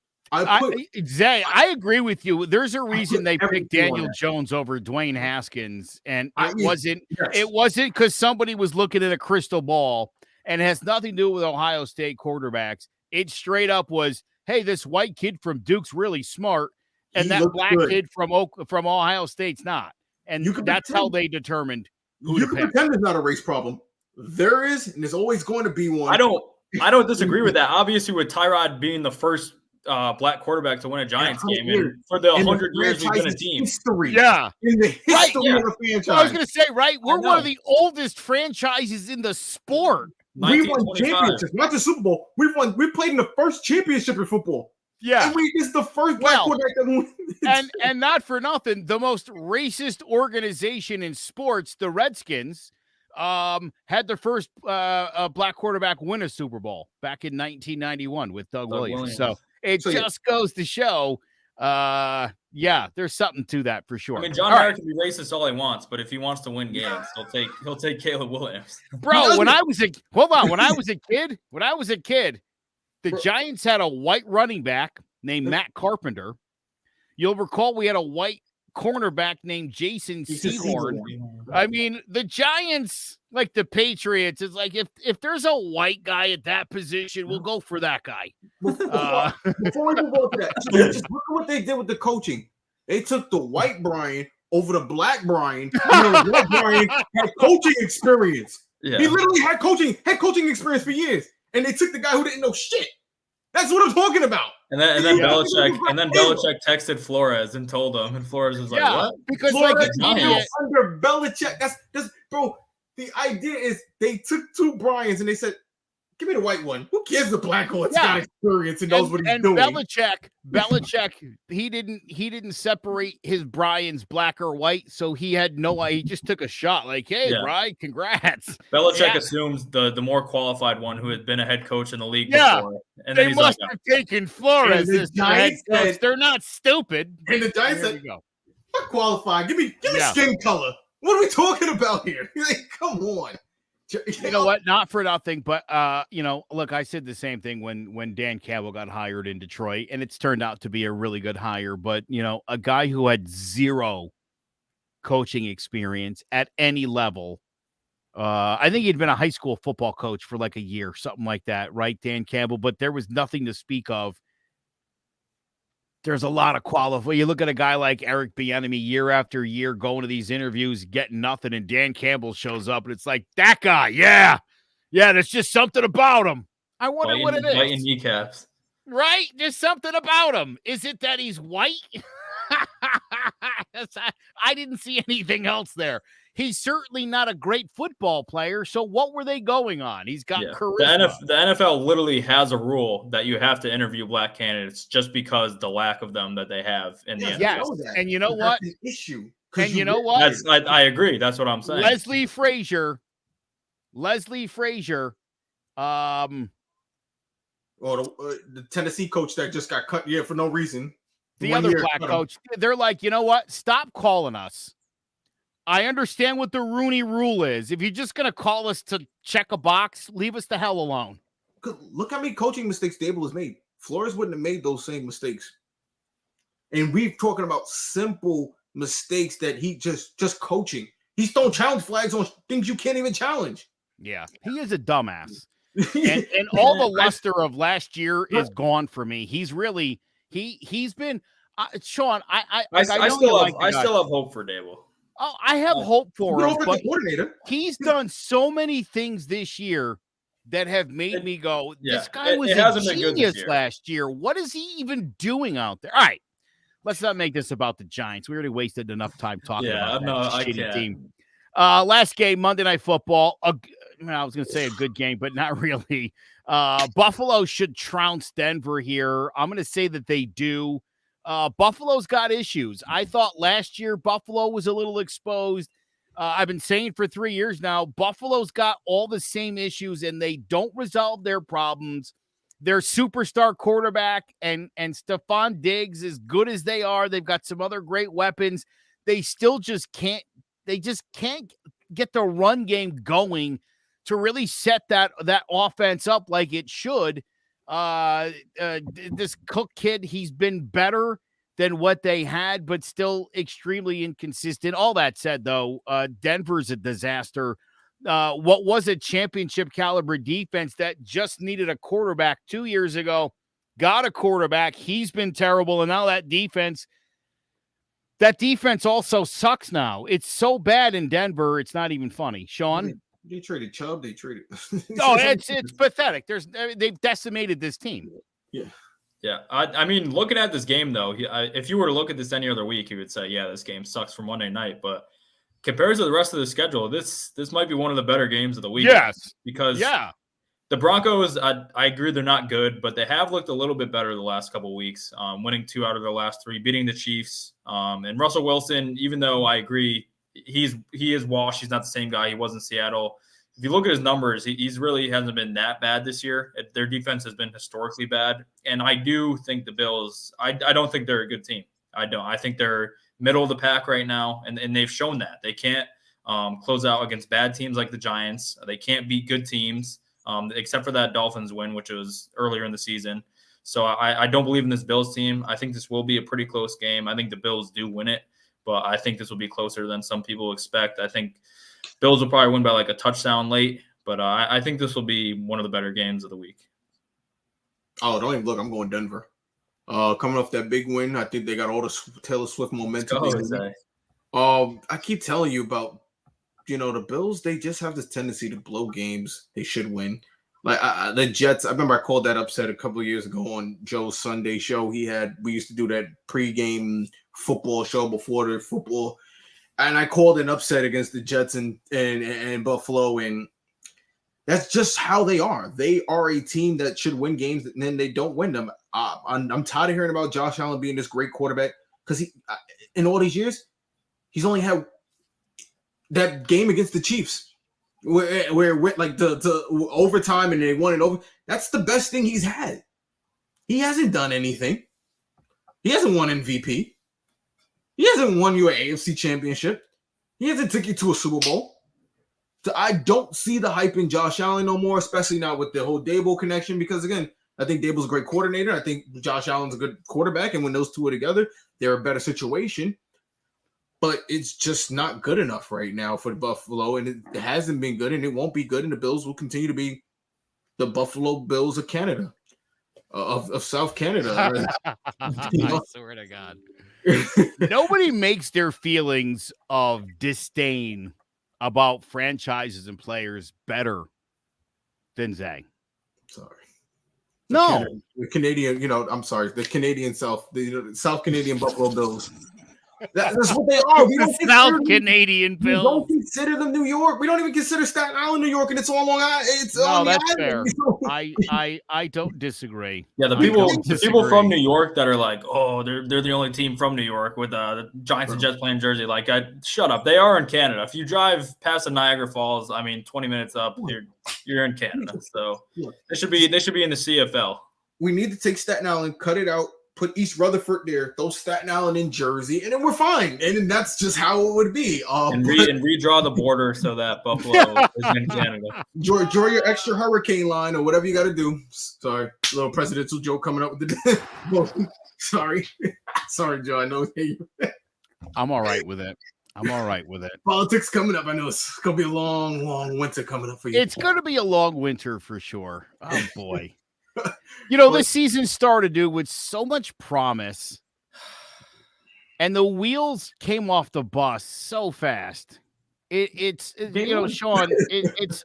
Zay, I agree with you. There's a reason they picked Daniel on Jones over Dwayne Haskins, and Yes. it wasn't because somebody was looking at a crystal ball, and it has nothing to do with Ohio State quarterbacks. It straight up was, hey, this white kid from Duke's really smart, and He that looks black good. kid from Ohio State's not. And You can that's pretend- how they determined who You to can pick. pretend there's not a race problem. There is, and there's always going to be one. I don't disagree with that. Obviously, with Tyrod being the first black quarterback to win a Giants game, and for the 100 years we've been a team. History. Yeah. In the history Right, yeah. of the franchise. I was going to say, right? We're one know. of the oldest franchises in the sport. We won 1925. championships, not the Super Bowl. We played in the first championship in football. Yeah. And this is the first black quarterback that won. and not for nothing, the most racist organization in sports, the Redskins, had their first black quarterback win a Super Bowl back in 1991 with Doug Williams. So it just goes to show, there's something to that for sure. I mean, John Mara can be racist all he wants, but if he wants to win games, he'll take Caleb Williams. Bro, when I was a kid, the Giants had a white running back named Matt Carpenter. You'll recall we had a white cornerback named Jason Sehorn. I mean, the Giants, like the Patriots, is like if there's a white guy at that position, we'll go for that guy. Before we move on to that, just look at what they did with the coaching. They took the white Brian over the black Brian. And the black Brian had coaching experience. Yeah. He literally had coaching experience for years. And they took the guy who didn't know shit. That's what I'm talking about. And then Belichick texted Flores and told him, and Flores was like, "What?" Because Flores like under Belichick. That's bro. The idea is they took two Bryans and they said, "Give me the white one. Who cares the black one? It's got experience and knows what he's doing." Belichick, he didn't separate his Bryans black or white, so he had no idea. He just took a shot, like, "Hey, Brian, congrats." Belichick assumes the more qualified one who had been a head coach in the league before, and then they must have taken Flores as the head coach. They're not stupid. And the Giants said, "Not qualified. Give me skin color. What are we talking about here?" Like, come on. You know what? Not for nothing, but look, I said the same thing when Dan Campbell got hired in Detroit, and it's turned out to be a really good hire. But a guy who had zero coaching experience at any level. I think he'd been a high school football coach for like a year, something like that, right, Dan Campbell? But there was nothing to speak of. There's a lot of qualify. You look at a guy like Eric Bieniemy year after year going to these interviews, getting nothing, and Dan Campbell shows up, and it's like, that guy, yeah, there's just something about him. I wonder what it is. Biting kneecaps. Right? Just something about him. Is it that he's white? I didn't see anything else there. He's certainly not a great football player. So what were they going on? He's got charisma. The NFL literally has a rule that you have to interview black candidates just because the lack of them that they have in the NFL. Yes, and you know what? That's the issue. And you know what? I agree. That's what I'm saying. Leslie Frazier, the Tennessee coach that just got cut for no reason. The other black coach, they're like, you know what? Stop calling us. I understand what the Rooney Rule is. If you're just going to call us to check a box, leave us the hell alone. Look how many coaching mistakes Dable has made. Flores wouldn't have made those same mistakes. And we're talking about simple mistakes that he just coaching. He's throwing challenge flags on things you can't even challenge. Yeah, he is a dumbass. and all the luster of last year is gone for me. He's really he's been Sean. I still have hope for Dable. Oh, I have hope for him, but coordinator. He's done so many things this year that have made me go, this guy was a genius last year. What is he even doing out there? All right, let's not make this about the Giants. We already wasted enough time talking about that shitty team. Last game, Monday Night Football. I was going to say a good game, but not really. Buffalo should trounce Denver here. I'm going to say that they do. Buffalo's got issues. I thought last year Buffalo was a little exposed. I've been saying for 3 years now, Buffalo's got all the same issues and they don't resolve their problems. Their superstar quarterback and Stephon Diggs, as good as they are, they've got some other great weapons. They still just can't get the run game going to really set that offense up like it should. This Cook kid, he's been better than what they had, but still extremely inconsistent. All that said, though, Denver's a disaster. What was a championship caliber defense that just needed a quarterback 2 years ago, got a quarterback. He's been terrible. And now that defense also sucks now. It's so bad in Denver. It's not even funny. Sean? They traded Chubb. They traded. Oh, it's pathetic. They've decimated this team. Yeah. Yeah. I mean, looking at this game, though, if you were to look at this any other week, you would say, yeah, this game sucks for Monday night. But compared to the rest of the schedule, this might be one of the better games of the week. Yes. Because the Broncos, I agree they're not good, but they have looked a little bit better the last couple of weeks, winning 2 out of their last 3, beating the Chiefs. And Russell Wilson, even though I agree he is washed, he's not the same guy he was in Seattle. If you look at his numbers, he's really hasn't been that bad this year. Their defense has been historically bad. And I do think the Bills, I don't think they're a good team. I don't. I think they're middle of the pack right now, and they've shown that. They can't close out against bad teams like the Giants. They can't beat good teams, except for that Dolphins win, which was earlier in the season. So I don't believe in this Bills team. I think this will be a pretty close game. I think the Bills do win it, but I think this will be closer than some people expect. I think Bills will probably win by like a touchdown late, but I think this will be one of the better games of the week. Oh, don't even look. I'm going Denver. Coming off that big win, I think they got all the Taylor Swift momentum. I keep telling you about, the Bills, they just have this tendency to blow games they should win. Like the Jets, I remember I called that upset a couple of years ago on Joe's Sunday show. We used to do that pregame football show before the football. And I called an upset against the Jets and Buffalo, and that's just how they are. They are a team that should win games, and then they don't win them. I'm tired of hearing about Josh Allen being this great quarterback because he, in all these years, he's only had that game against the Chiefs where it went like the overtime and they won it over. That's the best thing he's had. He hasn't done anything. He hasn't won MVP. He hasn't won you an AFC championship. He hasn't took you to a Super Bowl. So I don't see the hype in Josh Allen no more, especially not with the whole Dable connection, because, again, I think Dable's a great coordinator. I think Josh Allen's a good quarterback, and when those two are together, they're a better situation. But it's just not good enough right now for the Buffalo, and it hasn't been good, and it won't be good, and the Bills will continue to be the Buffalo Bills of Canada, of South Canada. I swear to God. Nobody makes their feelings of disdain about franchises and players better than Zay. Sorry. The Canadian, I'm sorry. The Canadian South, the South Canadian Buffalo Bills. That's what they are. We don't South Canadian Bills. We don't consider them New York. We don't even consider Staten Island New York, and it's all Long Island. It's no, on that's the island. fair. I don't disagree. Yeah, the people from New York that are like, oh, they're the only team from New York with the Giants and Jets playing Jersey. Like, shut up. They are in Canada. If you drive past the Niagara Falls, 20 minutes up, you're in Canada. So they should be in the CFL. We need to take Staten Island, cut it out, put East Rutherford there, throw Staten Island in Jersey, and then we're fine. And that's just how it would be. And redraw the border so that Buffalo is in Canada. Draw your extra hurricane line or whatever you got to do. Sorry, little presidential joke coming up with the. Sorry, Joe. I know. I'm all right with it. Politics coming up. I know it's gonna be a long, long winter coming up for you. It's gonna be a long winter for sure. Oh boy. This season started, dude, with so much promise, and the wheels came off the bus so fast. It's Sean.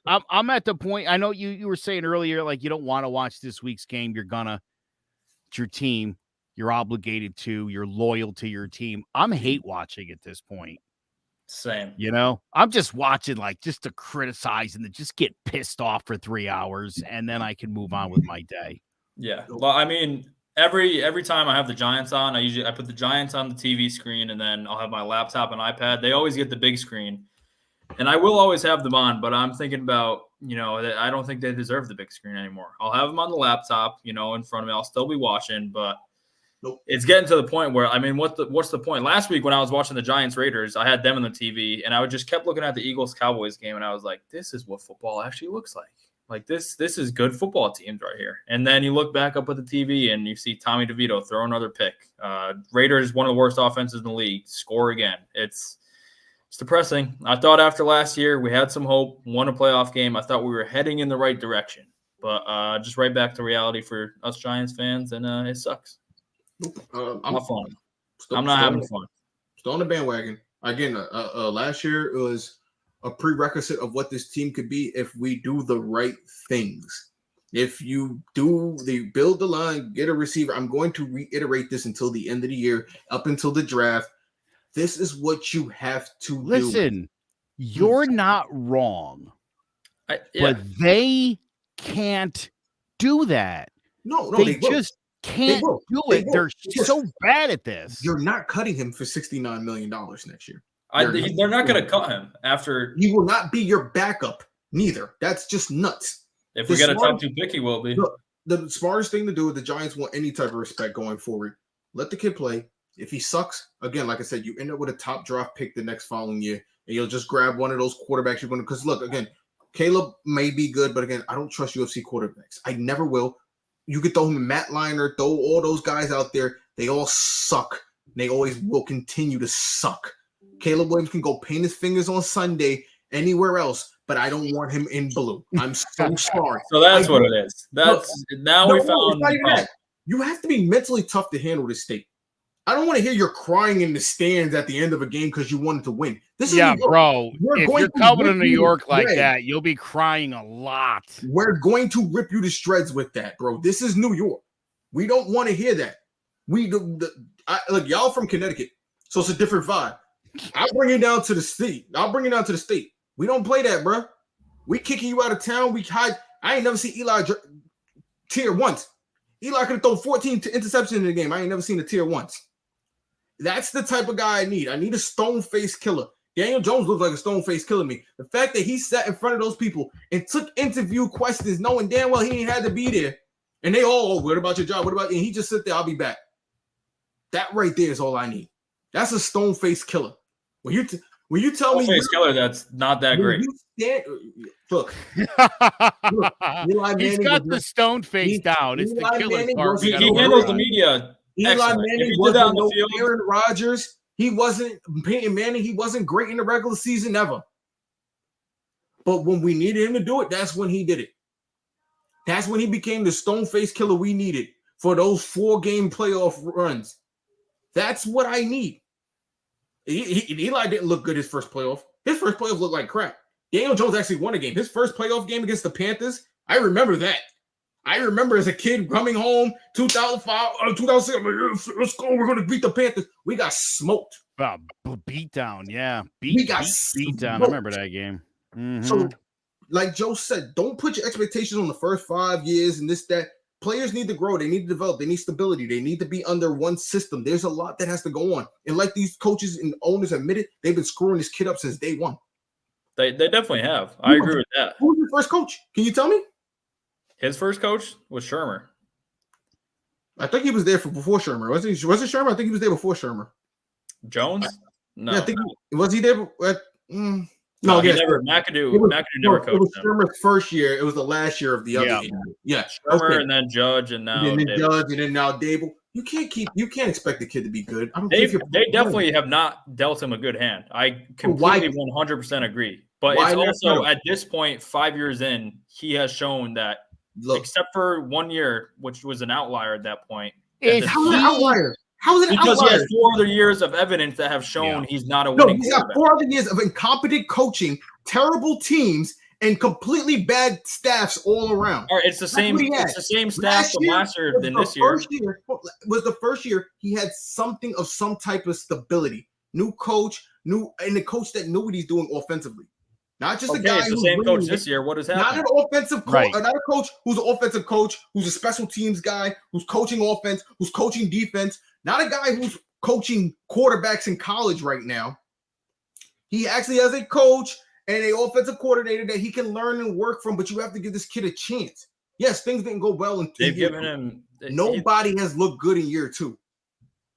I'm at the point. I know you were saying earlier, like, you don't want to watch this week's game. It's your team. You're obligated to. You're loyal to your team. I'm hate watching at this point. Same. I'm just watching just to criticize and to just get pissed off for 3 hours, and then I can move on with my day. Yeah. Well, every time I have the Giants on, I put the Giants on the TV screen, and then I'll have my laptop and iPad. They always get the big screen. And I will always have them on, but I'm thinking about, that I don't think they deserve the big screen anymore. I'll have them on the laptop, in front of me. I'll still be watching, but it's getting to the point where, what's the point? Last week when I was watching the Giants Raiders, I had them on the TV, and I just kept looking at the Eagles Cowboys game, and I was like, this is what football actually looks like. Like this is good football teams right here. And then you look back up at the TV and you see Tommy DeVito throw another pick. Raiders, one of the worst offenses in the league, score again. It's depressing. I thought after last year we had some hope, won a playoff game. I thought we were heading in the right direction. But just right back to reality for us Giants fans, and it sucks. Not fun. I'm not having fun. Still on the bandwagon. Again, last year it was a prerequisite of what this team could be if we do the right things. If you build the line, get a receiver. I'm going to reiterate this until the end of the year, up until the draft. This is what you have to do. Listen, you're not wrong, but they can't do that. No, they just can't do it. They're so bad at this. You're not cutting him for $69 million next year. They're not going to cut him after. He will not be your backup, neither. That's just nuts. If we get a top 2 pick, he will be. The smartest thing to do if the Giants want any type of respect going forward, let the kid play. If he sucks, again, like I said, you end up with a top draft pick the next following year, and you'll just grab one of those quarterbacks you're going to. Because look, again, Caleb may be good, but again, I don't trust UFC quarterbacks. I never will. You could throw him in Matt Liner, throw all those guys out there. They all suck. They always will continue to suck. Caleb Williams can go paint his fingers on Sunday anywhere else, but I don't want him in blue. I'm so sorry. So that's what it is. We found. You have to be mentally tough to handle this state. I don't want to hear you're crying in the stands at the end of a game because you wanted to win. This is bro. If you're coming to New York like that, you'll be crying a lot. We're going to rip you to shreds with that, bro. This is New York. We don't want to hear that. Look, y'all from Connecticut, so it's a different vibe. I'll bring you down to the state. We don't play that, bro. We kicking you out of town. We hide. I ain't never seen Eli tier once. Eli could have thrown 14 interceptions in the game. I ain't never seen a tier once. That's the type of guy I need. I need a stone-faced killer. Daniel Jones looks like a stone-faced killer to me. The fact that he sat in front of those people and took interview questions knowing damn well he ain't had to be there. And they all, what about your job? What about, and he just sit there, I'll be back. That right there is all I need. That's a stone-faced killer. When you tell me stone-faced killer, that's not that great. Look, he's got the stone face down. It's the killer part. He handles the media. Eli Manning wasn't no Aaron Rodgers. He wasn't Peyton Manning. He wasn't great in the regular season ever. But when we needed him to do it, that's when he did it. That's when he became the stone-faced killer we needed for those 4-game playoff runs. That's what I need. Eli didn't look good his first playoff. His first playoff looked like crap. Daniel Jones actually won a game. His first playoff game against the Panthers, I remember that. I remember as a kid coming home, 2005, 2006, let's go, we're going to beat the Panthers. We got smoked. Beat down, yeah. Beat down. I remember that game. Mm-hmm. So, like Joe said, don't put your expectations on the first 5 years and this, that. Players need to grow. They need to develop. They need stability. They need to be under one system. There's a lot that has to go on. And like these coaches and owners admitted, they've been screwing this kid up since day one. They definitely have. I agree with that. Who was your first coach? Can you tell me? His first coach was Shermer. I think he was there before Shermer. Was it Shermer? I think he was there before Shermer. Jones? No. Yeah, I think was he there? No, he never. McAdoo never coached. It was Shermer's first year. It was the last year of the other year. Yeah, Shermer and then Judge and now Judge and then now Dable. You can't expect the kid to be good. They definitely have not dealt him a good hand. I completely 100% agree. But it's also at this point, 5 years in, he has shown that except for 1 year, which was an outlier at that point. How is it an outlier? How is it an outlier? Because he has 4 other years of evidence that have shown he's not a winning he's got 4 other years of incompetent coaching, terrible teams, and completely bad staffs all around. All right, it's the same staff from last year than this year. Was the first year he had something of some type of stability. New coach, and the coach that knew what he's doing offensively. Not just a guy it's the same coach this year. What has happened? Not an offensive coach, not a coach who's an offensive coach, who's a special teams guy, who's coaching offense, who's coaching defense. Not a guy who's coaching quarterbacks in college right now. He actually has a coach and an offensive coordinator that he can learn and work from, but you have to give this kid a chance. Yes, things didn't go well in 2 years. They've given him. Nobody has looked good in year 2.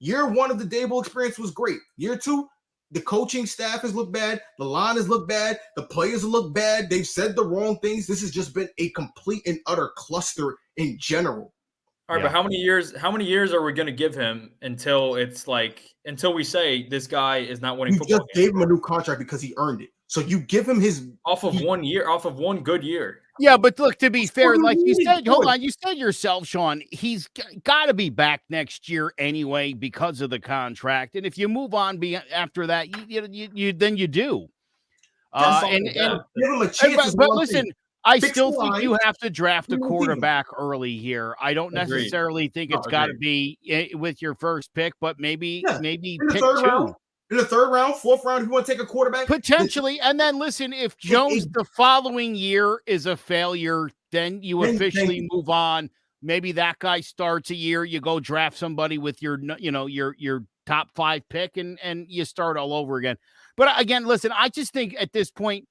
Year 1 of the Dable experience was great. Year 2, the coaching staff has looked bad. The line has looked bad. The players have looked bad. They've said the wrong things. This has just been a complete and utter cluster in general. All right, but how many years are we going to give him until we say this guy is not winning football games? You just gave him a new contract because he earned it. So you give him his off of 1 year, off of one good year. Yeah, but look, to be fair, like you said, hold on, you said yourself, Sean, he's got to be back next year anyway because of the contract. And if you move on after that, you then you do. And give him a chance. But listen, I still think you have to draft a quarterback early here. I don't necessarily think it's got to be with your first pick, but maybe pick 2. In the 3rd round, 4th round, if you want to take a quarterback? Potentially. And then listen, if Jones the following year is a failure, then you officially move on. Maybe that guy starts a year, you go draft somebody with your top 5 pick and you start all over again. But again, listen, I just think at this point,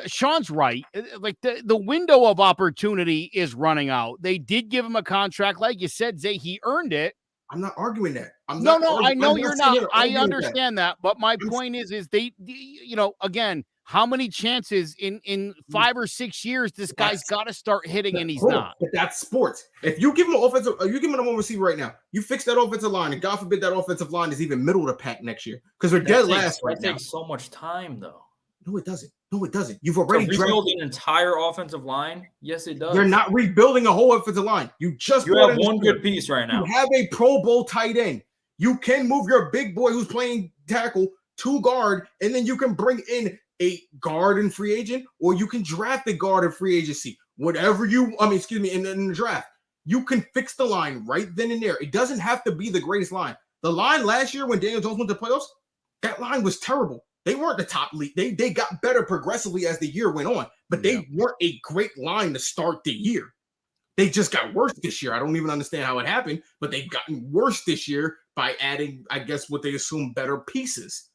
Sean's right. Like the window of opportunity is running out. They did give him a contract. Like you said, Zay, he earned it. I'm not arguing that. I know you're not. I understand that. But my point is they, again, how many chances in 5 or 6 years this guy's got to start hitting and he's not. But that's sports. If you give him an offensive, you give him a one receiver right now, you fix that offensive line, and God forbid that offensive line is even middle of the pack next year because they're dead last right now. That takes so much time, though. No, it doesn't. You've already rebuild an entire offensive line. Yes, it does. You're not rebuilding a whole offensive line. You have one good piece right now. You have a Pro Bowl tight end. You can move your big boy who's playing tackle to guard, and then you can bring in a guard and free agent, or you can draft a guard and free agency. Whatever in the draft. You can fix the line right then and there. It doesn't have to be the greatest line. The line last year when Daniel Jones went to the playoffs, that line was terrible. They weren't the top league. They got better progressively as the year went on, but they weren't a great line to start the year. They just got worse this year. I don't even understand how it happened, but they've gotten worse this year by adding, I guess, what they assume better pieces.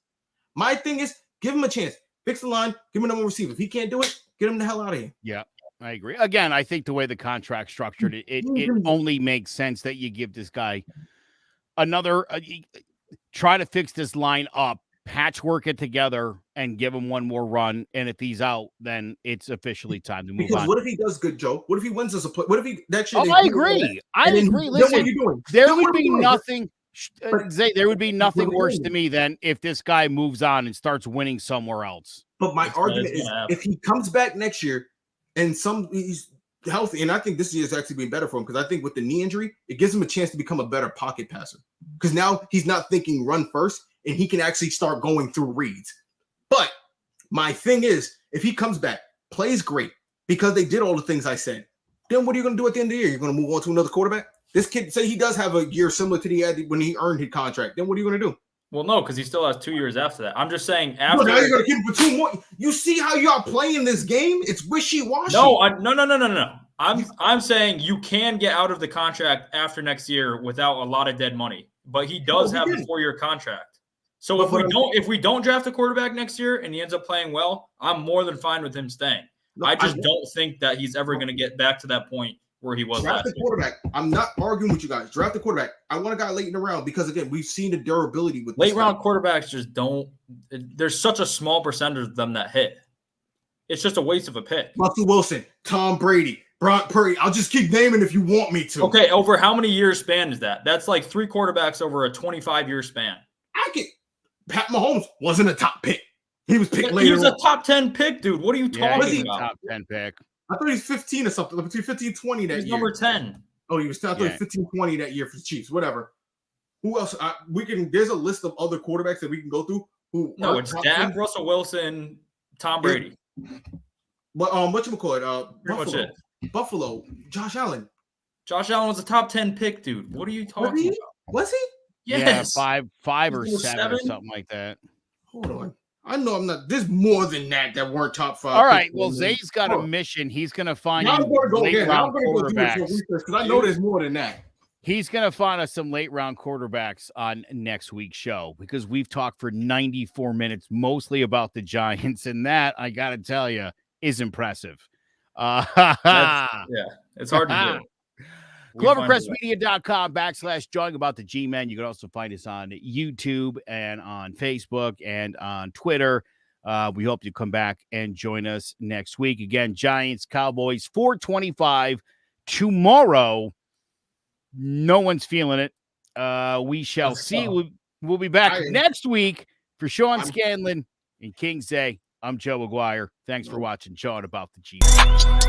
My thing is, give him a chance. Fix the line. Give him a number receiver. If he can't do it, get him the hell out of here. Yeah, I agree. Again, I think the way the contract's structured, it only makes sense that you give this guy another try to fix this line up. Patchwork it together and give him one more run. And if he's out, then it's officially time to move on. What if he does good, Joe? What if he wins as a player? What if he that year? I agree. Listen, there would be nothing. There would be nothing worse to me than if this guy moves on and starts winning somewhere else. But my argument is, if he comes back next year and he's healthy, and I think this year is actually being better for him because I think with the knee injury, it gives him a chance to become a better pocket passer because now he's not thinking run first. And he can actually start going through reads. But my thing is, if he comes back, plays great, because they did all the things I said, then what are you going to do at the end of the year? You're going to move on to another quarterback? This kid, say he does have a year similar to the had when he earned his contract. Then what are you going to do? Well, no, because he still has 2 years after that. I'm just saying after. Now you're going to keep him for 2 more. You see how y'all playing this game? It's wishy-washy. No. I'm saying you can get out of the contract after next year without a lot of dead money. But he does have a 4-year contract. So if we don't draft a quarterback next year and he ends up playing well, I'm more than fine with him staying. I just don't think that he's ever going to get back to that point where he was last year. Draft the quarterback. I'm not arguing with you guys. Draft the quarterback. I want a guy late in the round because, again, we've seen the durability with late round quarterbacks. Just don't. There's such a small percentage of them that hit. It's just a waste of a pick. Russell Wilson, Tom Brady, Brock Purdy. I'll just keep naming if you want me to. Okay, over how many years span is that? That's like 3 quarterbacks over a 25-year span. Pat Mahomes wasn't a top pick. He was picked later. He was a top 10 pick, dude. What are you talking about? Top 10 pick. I thought he was 15 or something. Between 15 and 20 that year. Number 10. Oh, he was 15, 20 that year for the Chiefs. Whatever. Who else? There's a list of other quarterbacks that we can go through. It's Dak, Russell Wilson, Tom Brady. But whatchamacallit? Buffalo. Josh Allen. Josh Allen was a top 10 pick, dude. What are you talking about? Was he? Yes. Yeah, five or seven or something like that. Hold on. I know I'm not. There's more than that weren't top 5. All right. Well, Zay's got a mission. He's going to find. I'm going to go again. I'm going to go do some research because I know there's more than that. He's going to find us some late round quarterbacks on next week's show because we've talked for 94 minutes, mostly about the Giants. And that, I got to tell you, is impressive. Yeah, it's hard to do. CloverCrestMedia.com/Jawing About the G-Men. You can also find us on YouTube and on Facebook and on Twitter. We hope you come back and join us next week. Again, Giants, Cowboys, 4:25 tomorrow. No one's feeling it. We shall see. We'll be back next week for Sean Scanlon and King Zay. I'm Joe Aguirre. Thanks for watching Jawing About the G-Men.